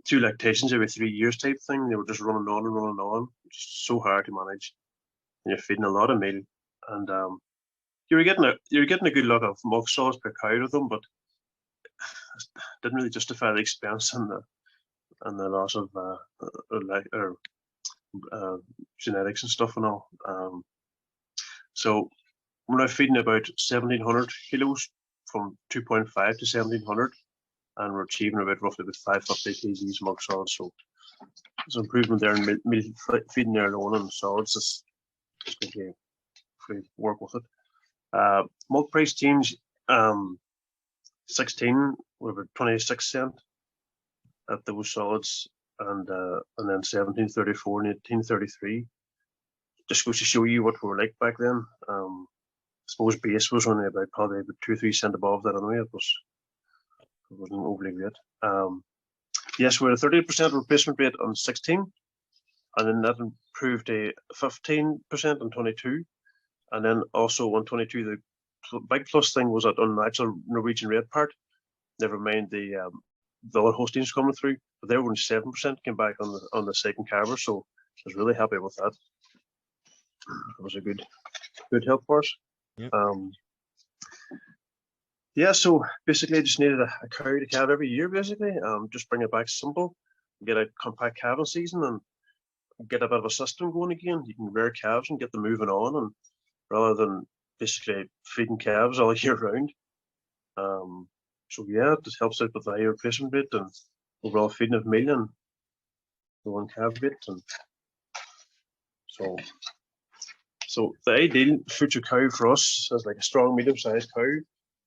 2 lactations every 3 years type thing. They were just running on and running on. It's so hard to manage. And you're feeding a lot of meal, and you're getting a good lot of milk solids per cow with them, but it didn't really justify the expense and the loss of genetics and stuff and all. So we're now feeding about 1,700 kilos from 2.5 to 1,700, and we're achieving about roughly 550 kgs milk solids. So there's improvement there in meal feeding there alone, and solids just going to work with it. Milk price change, 16 with about 26 cent at those solids, and then 17.34 and 18.33. Just goes to show you what we were like back then. I suppose base was only probably about 2 or 3 cent above that anyway. It wasn't overly great. Yes, we're at a 30% replacement rate on 16, and then that improved to 15% on 22, and then also on 22 the big plus thing was that on the actual Norwegian Red part, never mind the other Holsteins coming through, but they were only 7% came back on the second carver, so I was really happy with that. It was a good help for us. Yep. Yeah, so basically I just needed a cow to calve every year, basically. Just bring it back simple, get a compact calving season and get a bit of a system going again. You can rear calves and get them moving on, and rather than basically feeding calves all year round. So yeah, it just helps out with the higher replacement rate and overall feeding of meal and the one calf rate. And so the ideal future cow for us is like a strong medium-sized cow.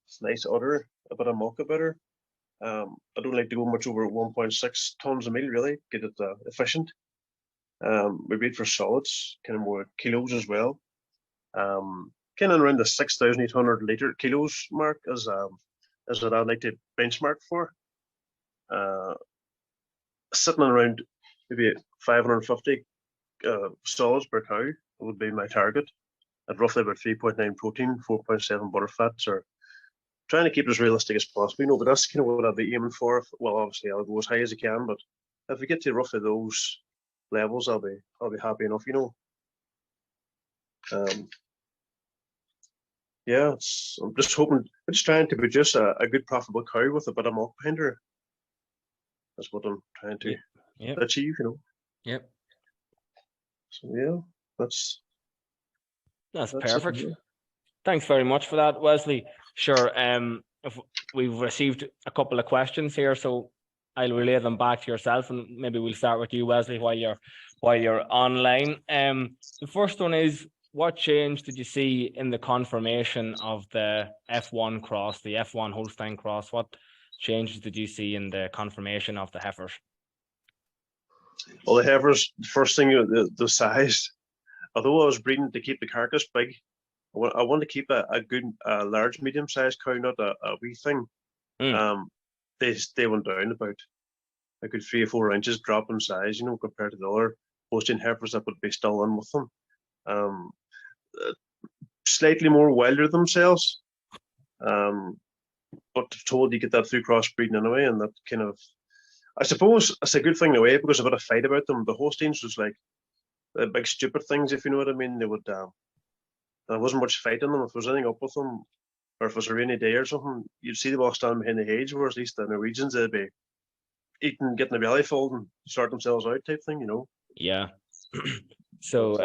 It's nice udder, a bit of milk about her. I don't like to go much over 1.6 tons of meal, really, get it efficient. We breed for solids, kind of more kilos as well. Kind of around the 6,800 kilos mark is what I'd like to benchmark for. Sitting around maybe 550 solids per cow would be my target, at roughly about 3.9 protein, 4.7 butterfats, or trying to keep it as realistic as possible, you know, but that's kind of what I'll be aiming for. Well, obviously I'll go as high as I can, but if we get to roughly those levels, I'll be happy enough, you know. Yeah, I'm just trying to produce a good profitable cow with a bit of milk behind her. That's what I'm trying to achieve, you know. Yep. So yeah, that's perfect. Thanks very much for that, Wesley. Sure. If we've received a couple of questions here, so I'll relay them back to yourself, and maybe we'll start with you, Wesley, while you're online. The first one is, what change did you see in the conformation of the F1 cross, the F1 Holstein cross? What changes did you see in the conformation of the heifers? Well, the heifers, first thing, the size. Although I was breeding to keep the carcass big, I want to keep a good, large, medium-sized cow, not a wee thing. They went down about a good 3 or 4 inches drop in size, compared to the other Holstein heifers that would be still in with them. Slightly more wilder themselves, but told you get that through crossbreeding anyway, and that kind of, I suppose it's a good thing in a way, because I've got a fight about them. The Holsteins was like big stupid things, if you know what I mean. They would, there wasn't much fight in them. If there was anything up with them, or if it was a rainy day or something, you'd see them all standing behind the hedge, whereas at least the Norwegians, they'd be eating, getting the belly full and sort themselves out type thing, Yeah. So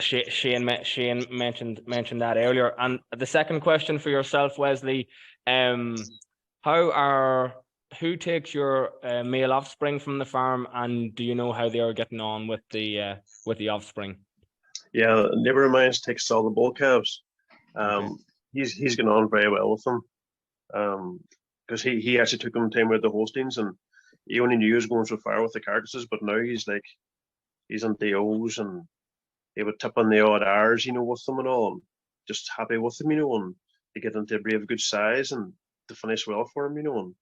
Shane mentioned that earlier. And the second question for yourself, Wesley, who takes your male offspring from the farm, and do you know how they are getting on with the offspring? Yeah, a neighbour of mine takes all the bull calves. He's going on very well with them, because he actually took them time with the Holsteins, and he only knew he was going so far with the carcasses, but now he's on DOs, and he would tip on the odd R's, with them and all, and just happy with them, and to get them to a brave good size and to finish well for him, and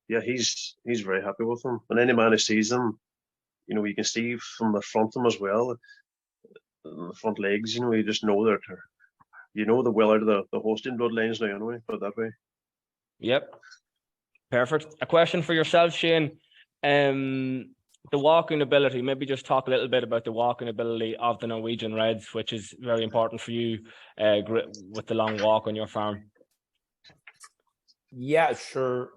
yeah, he's very happy with them. And any man who sees them, you can see from the front of them as well, the front legs, you just know they're well out of the Holstein bloodlines now anyway, put it that way. Yep. Perfect. A question for yourself, Shane. The walking ability, maybe just talk a little bit about the walking ability of the Norwegian Reds, which is very important for you with the long walk on your farm. Yeah, sure.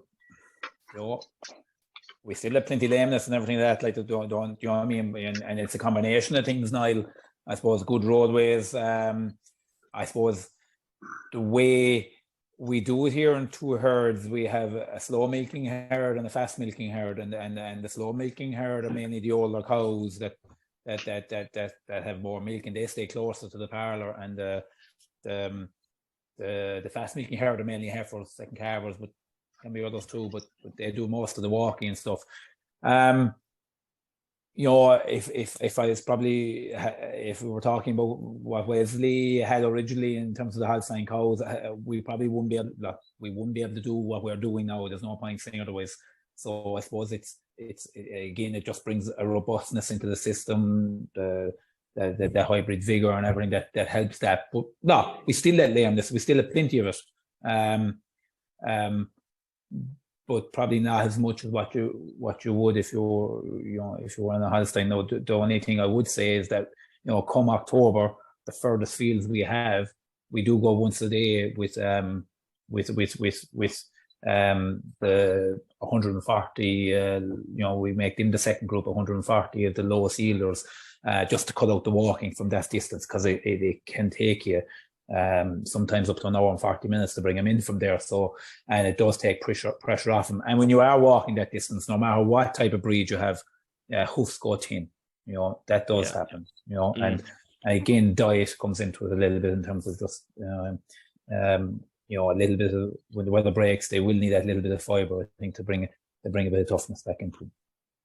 We still have plenty of lameness and everything like that, don't you know what I mean? And it's a combination of things, Niall. I suppose good roadways. I suppose the way we do it here in two herds, we have a slow milking herd and a fast milking herd, and the slow milking herd are mainly the older cows that have more milk, and they stay closer to the parlour, and the fast milking herd are mainly heifers, second calvers, but can be others too, but they do most of the walking and stuff. If I was probably, if we were talking about what Wesley had originally in terms of the Holstein cows, we probably wouldn't be able to do what we're doing now. There's no point saying otherwise. So I suppose it's again, it just brings a robustness into the system, the hybrid vigor and everything that helps that. But no, we still have lameness. We still have plenty of it. But probably not as much as what you would if you were in a Holstein. No, the only thing I would say is that come October, the furthest fields we have, we do go once a day with the 140. We make them the second group 140 of the lowest yielders, just to cut out the walking from that distance, because it can take you sometimes up to an hour and 40 minutes to bring them in from there. So, and it does take pressure off them. And when you are walking that distance, no matter what type of breed you have, hoofs go thin. That does happen. And again, diet comes into it a little bit in terms of just a little bit of, when the weather breaks, they will need that little bit of fibre, I think, to bring a bit of toughness back into them.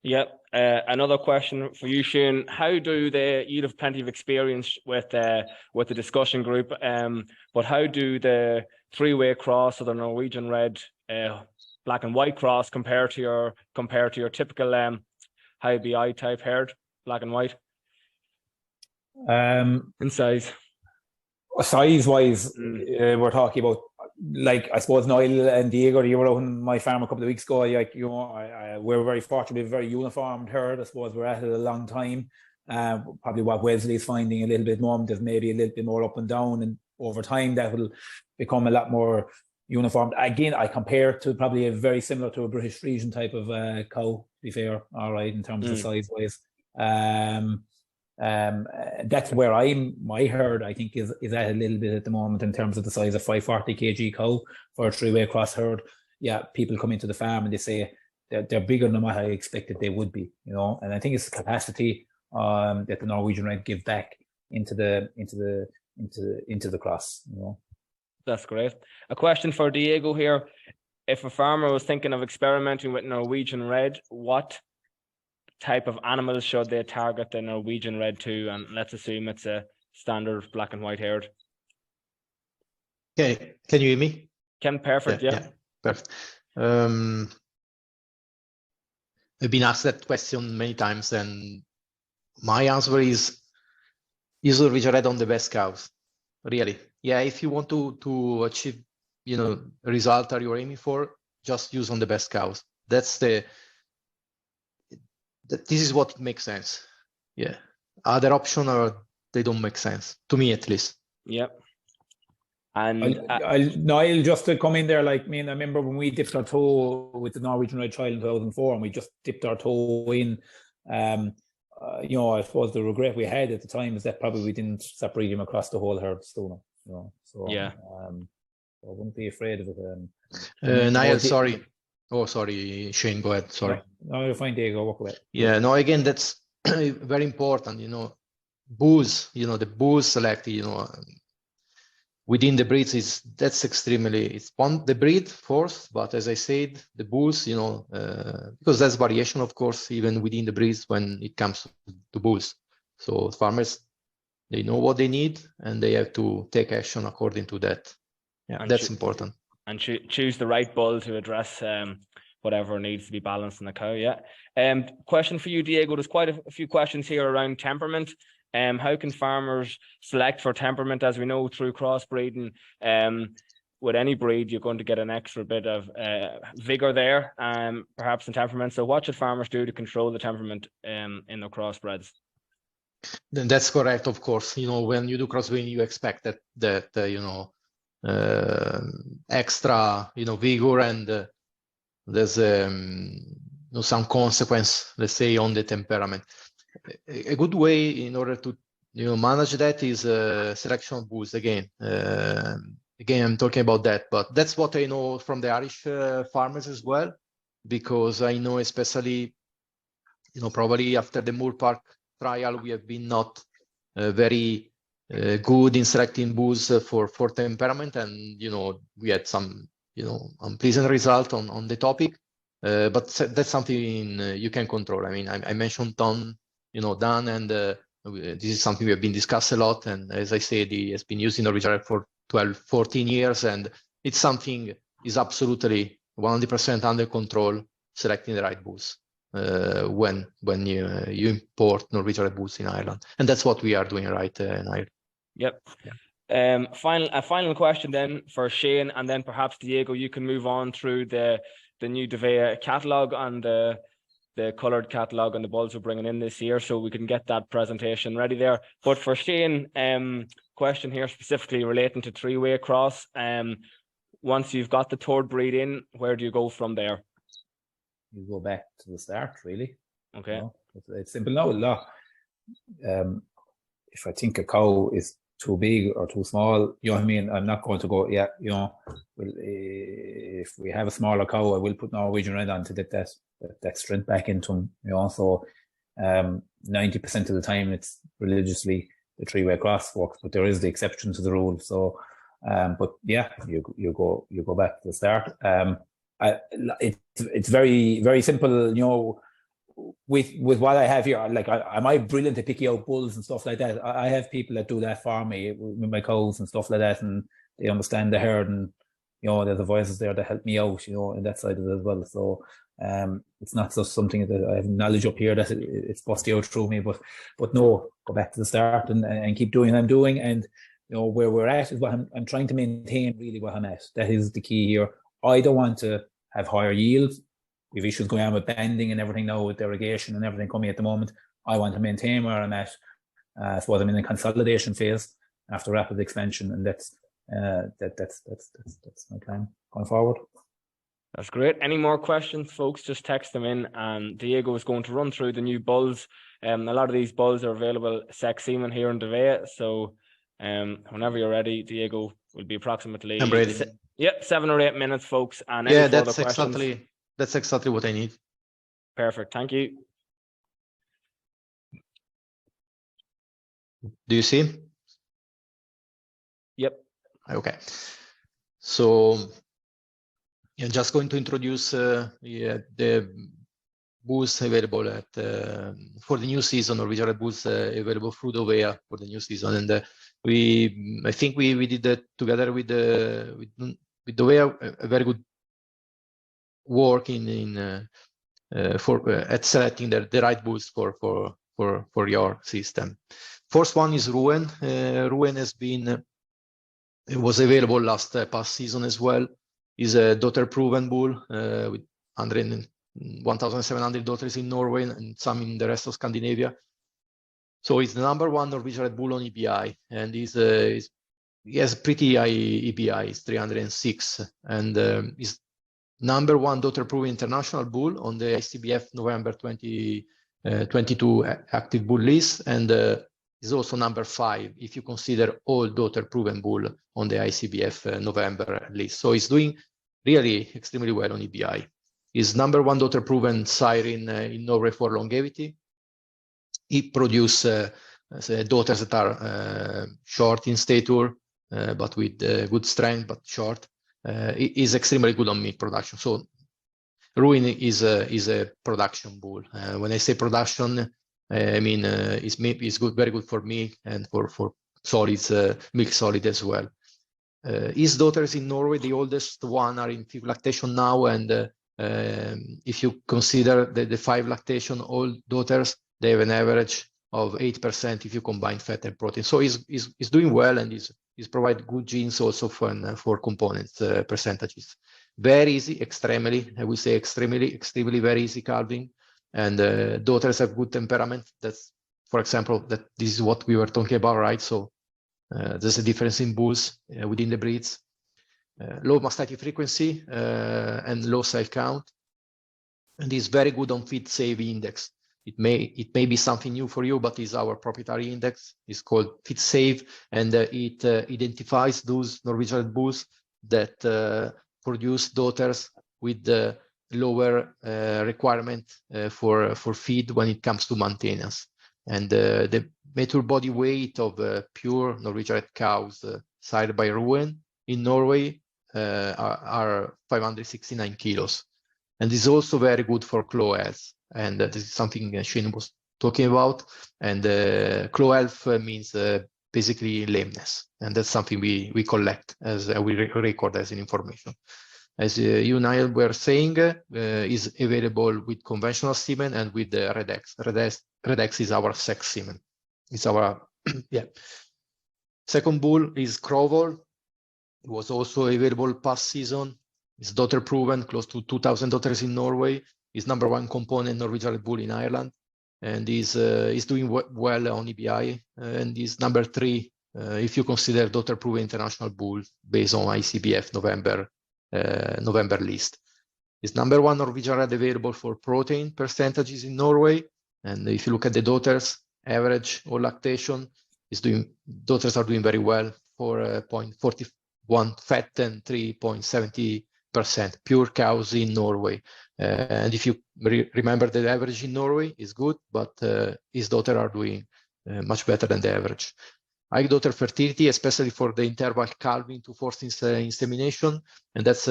Yep. Another question for you, Shane. You'd have plenty of experience with the discussion group, but how do the three-way cross or the Norwegian Red black and white cross compare to your typical high BI type herd, black and white? In size? Size-wise, we're talking about, like, I suppose Niall and Diego, you were out on my farm a couple of weeks ago. We're very fortunate, a very uniformed herd. I suppose we're at it a long time. Probably what Wesley is finding a little bit more, there's maybe a little bit more up and down, and over time that will become a lot more uniformed. Again, I compare it to probably a very similar to a British Friesian type of cow, to be fair, all right, in terms of size-wise. That's where my herd, I think, is at a little bit at the moment in terms of the size of 540 kg cow for a three-way cross herd. Yeah, people come into the farm and they say they're bigger than what I expected they would be, and I think it's the capacity that the Norwegian Red give back into the cross. That's great. A question for Diego here. If a farmer was thinking of experimenting with Norwegian Red, what type of animals should they target the Norwegian Red too? And let's assume it's a standard black and white haired. Okay, can you hear me? Perfect, yeah. Perfect. I've been asked that question many times, and my answer is use the Norwegian Red on the best cows. Really, yeah. If you want to achieve, result that you're aiming for, just use on the best cows. This is what makes sense. Yeah. Other options they don't make sense to me, at least. Yep. And Niall, just to come in there, like me, and I remember when we dipped our toe with the Norwegian Red trial in 2004, and we just dipped our toe in. I suppose the regret we had at the time is that probably we didn't separate him across the whole herd. So yeah. I wouldn't be afraid of it. Niall, sorry. Oh, sorry, Shane. Go ahead. Sorry. No, you're fine, Diego. Walk away. Yeah. No. Again, that's very important. Bulls. The bulls selected. Within the breeds that's extremely, it's on the breed first, but as I said, the bulls, because there's variation, of course, even within the breeds when it comes to bulls. So farmers, they know what they need and they have to take action according to that. Yeah, and that's important. And choose the right bull to address whatever needs to be balanced in the cow. Yeah. Question for you, Diego. There's quite a few questions here around temperament. How can farmers select for temperament? As we know, through crossbreeding, with any breed, you're going to get an extra bit of vigor there, perhaps in temperament. So what should farmers do to control the temperament in their crossbreds? Then that's correct, of course. When you do crossbreeding, you expect that extra, vigor, and there's some consequence, let's say, on the temperament. A good way in order to manage that is selection of bulls. Again, I'm talking about that, but that's what I know from the Irish farmers as well, because I know especially probably after the Moor Park trial we have been not very good in selecting bulls for temperament, and we had some unpleasant result on the topic, but that's something you can control. I mean, I mentioned Dan, and this is something we have been discussed a lot. And as I said, he has been using Norwegian Red for 12-14 years, and it's something is absolutely 100% under control, selecting the right bulls when you import Norwegian Red bulls in Ireland, and that's what we are doing right now. Yep. Yeah. Final question then for Shane, and then perhaps Diego, you can move on through the new Dovea catalogue and the coloured catalogue and the bulls we're bringing in this year, so we can get that presentation ready there. But for Shane, question here specifically relating to three-way cross. Once you've got the third breed in, where do you go from there? You go back to the start, really. Okay. It's simple now. If I think a cow is too big or too small, I'm not going to go, if we have a smaller cow, I will put Norwegian Red on to get that strength back into him, so 90% of the time it's religiously the three-way cross works, but there is the exception to the rule. So but yeah, you go back to the start. It's very, very simple, with what I have here. Like am I brilliant at picking out bulls and stuff like that? I have people that do that for me with my cows and stuff like that, and they understand the herd, and there's the voices there that help me out, in that side of it as well. So it's not just something that I have knowledge up here that it's busted out through me, but no, go back to the start and keep doing what I'm doing. And where we're at is what I'm trying to maintain, really what I'm at. That is the key here. I don't want to have higher yields. We have issues going on with banding and everything now, with irrigation and everything coming at the moment. I want to maintain where I'm at. I suppose I'm in a consolidation phase after rapid expansion, and that's my plan going forward. That's great. Any more questions, folks? Just text them in, and Diego is going to run through the new bulls. A lot of these bulls are available sex semen here in Dovea, so whenever you're ready, Diego, will be approximately 7 or 8 minutes, folks. And that's exactly what I need. Perfect. Thank you. Do you see? Yep. Okay. So I'm just going to introduce the bulls available at for the new season. Norwegian Red bulls available through Dovea for the new season, and I think we did that together with Dovea, a very good work at selecting the right bulls for your system. First one is Rouen. Rouen was available last past season as well. Is a daughter proven bull with 1,700 daughters in Norway and some in the rest of Scandinavia. So it's the #1 Norwegian Red bull on EBI, and he has pretty high EBI. It's 306, and is #1 daughter proven international bull on the ICBF November 2022 active bull list, and is also #5 if you consider all daughter proven bull on the ICBF November list. So he's doing really extremely well on EBI. He's #1 daughter proven sire in Norway for longevity. He produces daughters that are short in stature, but with good strength, but short. He is extremely good on meat production. So Rouen is a production bull. When I say production, I mean it's good, very good for meat and for solids, milk solid as well. His daughters in Norway, the oldest one, are in 5th lactation now, and if you consider the 5 lactation, all daughters, they have an average of 8% if you combine fat and protein. So he's doing well, and he's provide good genes also for components percentages. Very easy, extremely, I would say extremely very easy calving, and daughters have good temperament. That's, for example, this is what we were talking about, right? So there's a difference in bulls within the breeds. Low mastitis frequency and low cell count, and is very good on feed save index. It may be something new for you, but it's our proprietary index. It's called feed save, and it identifies those Norwegian Red bulls that produce daughters with the lower requirement for feed when it comes to maintenance. And the mature body weight of pure Norwegian Red cows sired by Rouen in Norway are 569 kilos. And this is also very good for claw health. And this is something Shane was talking about. And claw health means basically lameness. And that's something we collect as we record as an information. As you, Niall, were saying, is available with conventional semen and with the Red X. Red X is our sex semen. It's our, yeah. Second bull is Crowell. It was also available past season. It's daughter proven, close to 2,000 daughters in Norway. Is #1 component Norwegian Red bull in Ireland, and is doing well on EBI, and is #3 if you consider daughter proven international bull based on ICBF November list. Is #1 Norwegian Red available for protein percentages in Norway, and if you look at the daughters average or lactation, daughters are doing very well for 0.41 fat and 3.70% pure cows in Norway. And if you remember, the average in Norway is good, but his daughters are doing much better than the average. High daughter fertility, especially for the interval calving to force insemination, and that's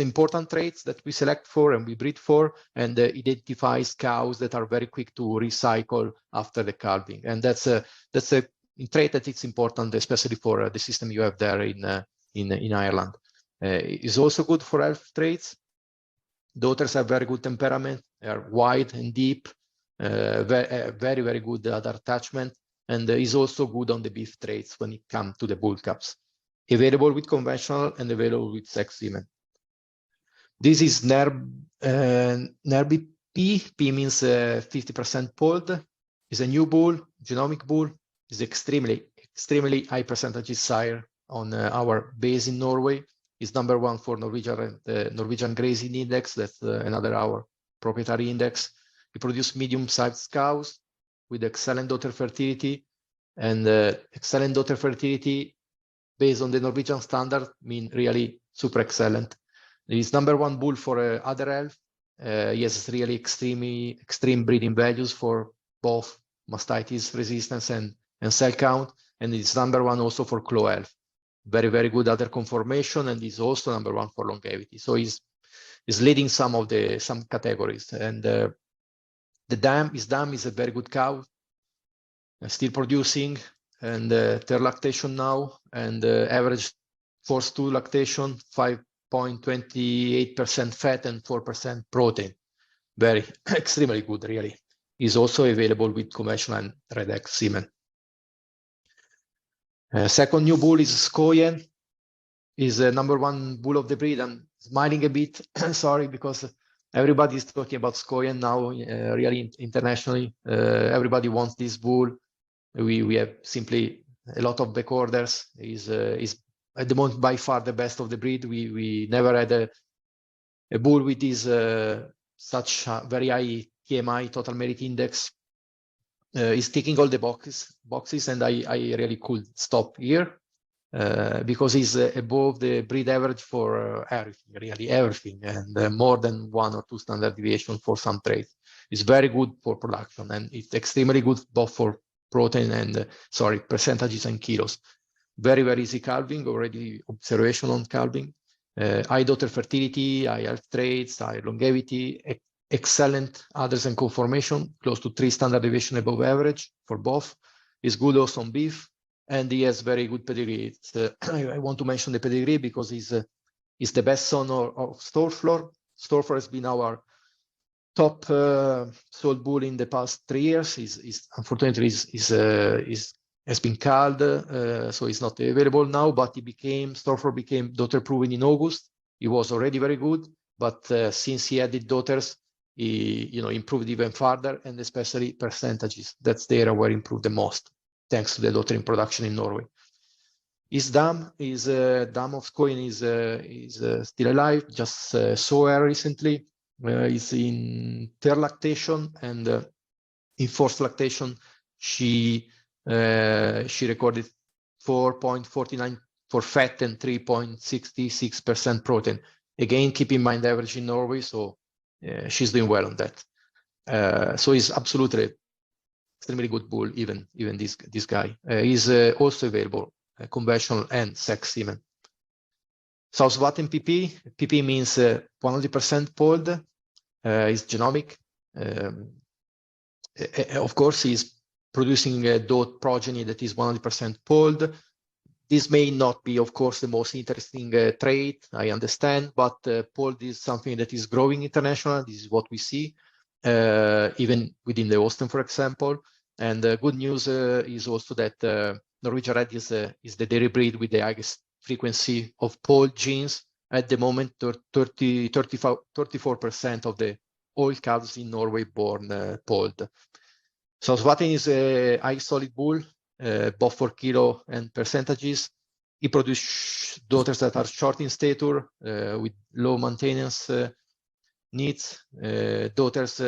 important traits that we select for and we breed for, and identifies cows that are very quick to recycle after the calving, and that's a trait that it's important, especially for the system you have there in Ireland. It's also good for health traits. Daughters have very good temperament. They are wide and deep, very good other attachment, and is also good on the beef traits when it comes to the bull caps. Available with conventional and available with sex semen. This is NERB P. P means 50% polled. Is a new bull, genomic bull. Is extremely high percentage sire on our base in Norway. Is #1 for Norwegian Grazing Index. That's another our proprietary index. We produce medium-sized cows with excellent daughter fertility, and excellent daughter fertility based on the Norwegian standard mean really super excellent. It is #1 bull for other health. He has really extreme breeding values for both mastitis resistance and cell count, and it's #1 also for claw health. Very good other conformation, and is also #1 for longevity. So leading some categories. And his dam is a very good cow, still producing, and third lactation now, and average force 2 lactation, 5.28% fat and 4% protein. Very extremely good, really. Is also available with conventional and red egg semen. Second new bull is Skoyen. Is the #1 bull of the breed. I'm smiling a bit, sorry, because everybody is talking about Skoyen now, really internationally. Everybody wants this bull. We have simply a lot of back orders. Is at the moment by far the best of the breed. We never had a bull with this such very high TMI, total merit index. Is ticking all the boxes, and I really could stop here because he's above the breed average for everything, really everything, and more than 1 or 2 standard deviation for some traits. It's very good for production, and it's extremely good both for protein and percentages and kilos. Very, very easy calving, already observation on calving. High daughter fertility, high health traits, high longevity, excellent udders and conformation, close to 3 standard deviation above average for both. Is good also on beef, and he has very good pedigree. I want to mention the pedigree because he's the best son of Storflor. Storflor has been our top sold bull in the past 3 years. Unfortunately has been called, so he's not available now. But Storflor became daughter proven in August. He was already very good, but since he added daughters, he improved even further, and especially percentages. That's the area where he improved the most, thanks to the daughter in production in Norway. His dam of Skoyen is still alive. Just saw her recently. Is in third lactation, and in fourth lactation she recorded 4.49 for fat and 3.66% protein. Again, keep in mind the average in Norway, so she's doing well on that. So he's absolutely extremely good bull. Even this guy is also available conventional and sex semen. South Vatten PP. PP means 100% polled. Is genomic. Of course, he's producing a dot progeny that is 100% polled. This may not be, of course, the most interesting trait, I understand, but polled is something that is growing internationally. This is what we see, even within the Holstein, for example. And good news is also that Norwegian Red is the dairy breed with the highest frequency of polled genes. At the moment, 34% of the all calves in Norway born polled. South Vatten is a high solid bull, both for kilo and percentages. He produces daughters that are short in stature with low maintenance needs. Daughters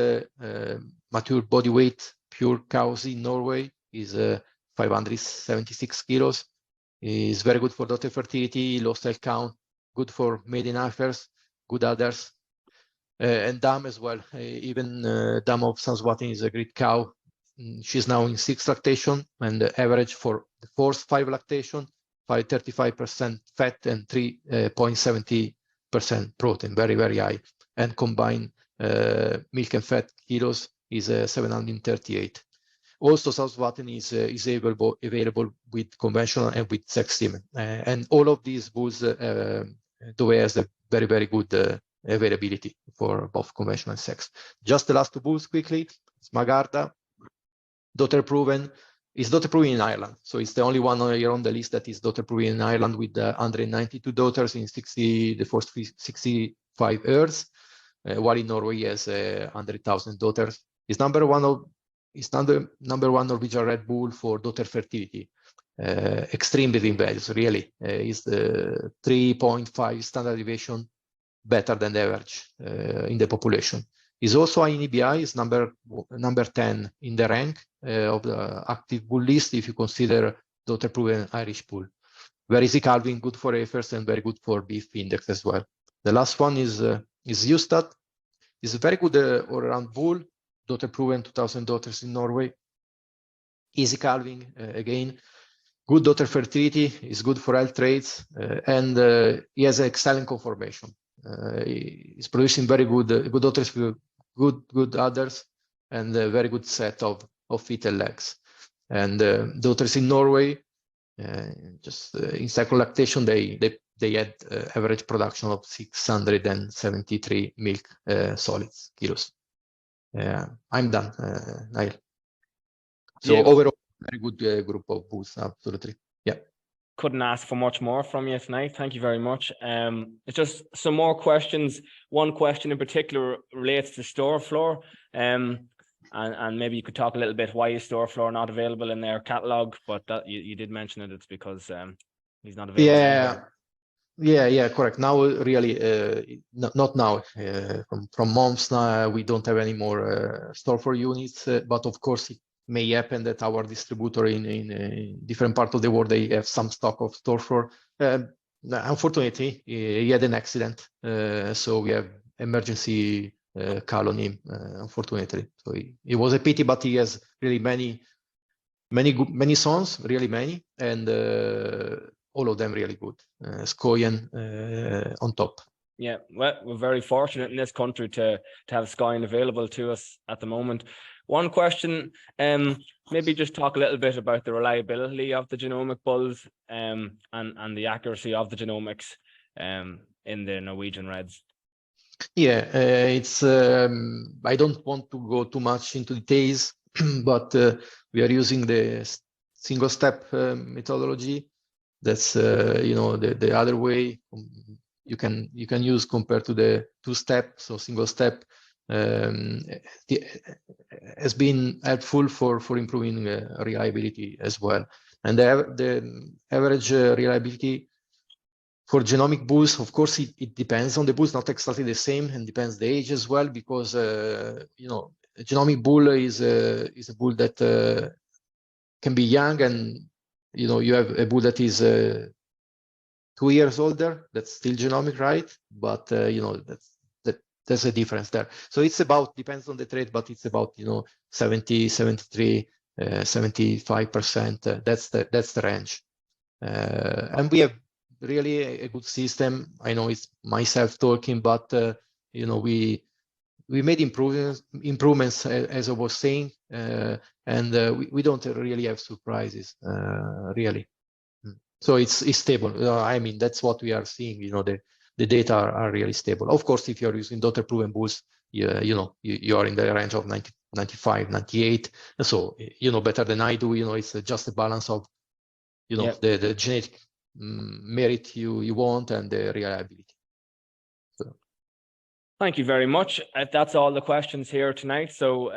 mature body weight, pure cows in Norway is 576 kilos. Is very good for daughter fertility, low cell count, good for maiden affairs, good udders, and dam as well. Even dam of South Vatten is a great cow. She's now in 6th lactation, and the average for the fourth 5 lactation, 35% fat and 3.70% protein, very, very high. And combined milk and fat kilos is 738. Also, South Vatten is available with conventional and with sex semen. And all of these bulls, Dovea has a very, very good availability for both conventional and sex. Just the last 2 bulls quickly. Smagarda, daughter proven, is daughter proven in Ireland. So it's the only one here on the list that is daughter proven in Ireland with 192 daughters in the first 65 years, while in Norway he has 100,000 daughters. He's number one Norwegian Red Bull for daughter fertility. Extreme breeding values, really. Is the 3.5 standard deviation better than the average in the population. Is also in EBI, is number 10 in the rank of the active bull list if you consider daughter proven Irish bull. Very easy calving, good for heifers, and very good for beef index as well. The last one is Justad. Is a very good all-around bull, daughter proven, 2,000 daughters in Norway. Easy calving, again, good daughter fertility, is good for health traits, and he has an excellent conformation. He's producing very good daughters, good others, and a very good set of feet and legs. And daughters in Norway, just in cycle lactation, they had average production of 673 milk solids kilos. I'm done, Niall. So overall, very good group of bulls, absolutely. Yeah. Couldn't ask for much more from you tonight. Thank you very much. It's just some more questions. One question in particular relates to store floor. And maybe you could talk a little bit why is store floor not available in their catalog, but that you did mention it. It's because he's not available. Yeah, correct. Now, really, not now. From months now, we don't have any more store floor units. But of course, it may happen that our distributor in different part of the world, they have some stock of store floor. Unfortunately, he had an accident, so we have emergency call on him. Unfortunately, so it was a pity, but he has really many sons, really many, and all of them really good. Skoyen on top. Yeah, well, we're very fortunate in this country to have Skoyen available to us at the moment. One question, maybe just talk a little bit about the reliability of the genomic bulls and the accuracy of the genomics in the Norwegian Reds. Yeah, it's. I don't want to go too much into details, but we are using the single-step methodology. That's the other way you can use compared to the two-step. So single-step has been helpful for improving reliability as well. And the average reliability for genomic bulls, of course, it depends on the bulls, not exactly the same, and depends the age as well, because a genomic bull is a bull that can be young, and you have a bull that is 2 years older. That's still genomic, right? But there's a difference there. So it's about, depends on the trait, but it's about 70, 73, 75%. That's the range, and we have really a good system. I know it's myself talking, but we made improvements as I was saying, and we don't really have surprises, really. So it's stable. I mean, that's what we are seeing. The data are really stable. Of course, if you're using daughter-proven bulls, you are in the range of 90, 95, 98. So better than I do. It's just a balance of the genetic merit you want and the reliability. So. Thank you very much. That's all the questions here tonight. So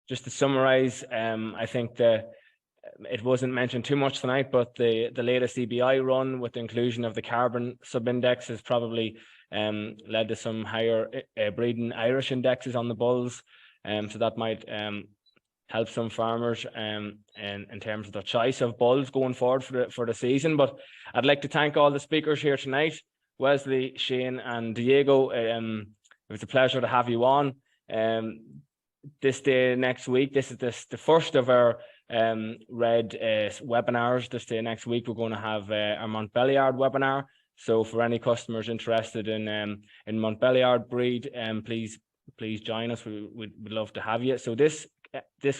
just to summarize, I think it wasn't mentioned too much tonight, but the latest EBI run with the inclusion of the carbon sub-index has probably led to some higher breeding Irish indexes on the bulls. So that might help some farmers in terms of the choice of bulls going forward for the season. But I'd like to thank all the speakers here tonight, Wesley, Shane and Diego. It was a pleasure to have you on. This day next week, this is the first of our Red webinars. This day next week, we're going to have our Montbéliard webinar. So for any customers interested in Montbéliard breed, please join us. We'd love to have you. So this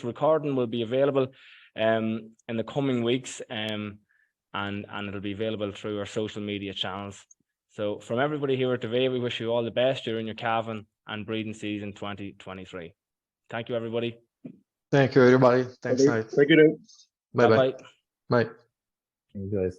recording will be available in the coming weeks, and it'll be available through our social media channels. So from everybody here at Dovea, we wish you all the best during your calving and breeding season 2023. Thank you, everybody. Thank you, everybody. Thanks, Niall. Thank you. Bye-bye. Bye. Bye. You guys.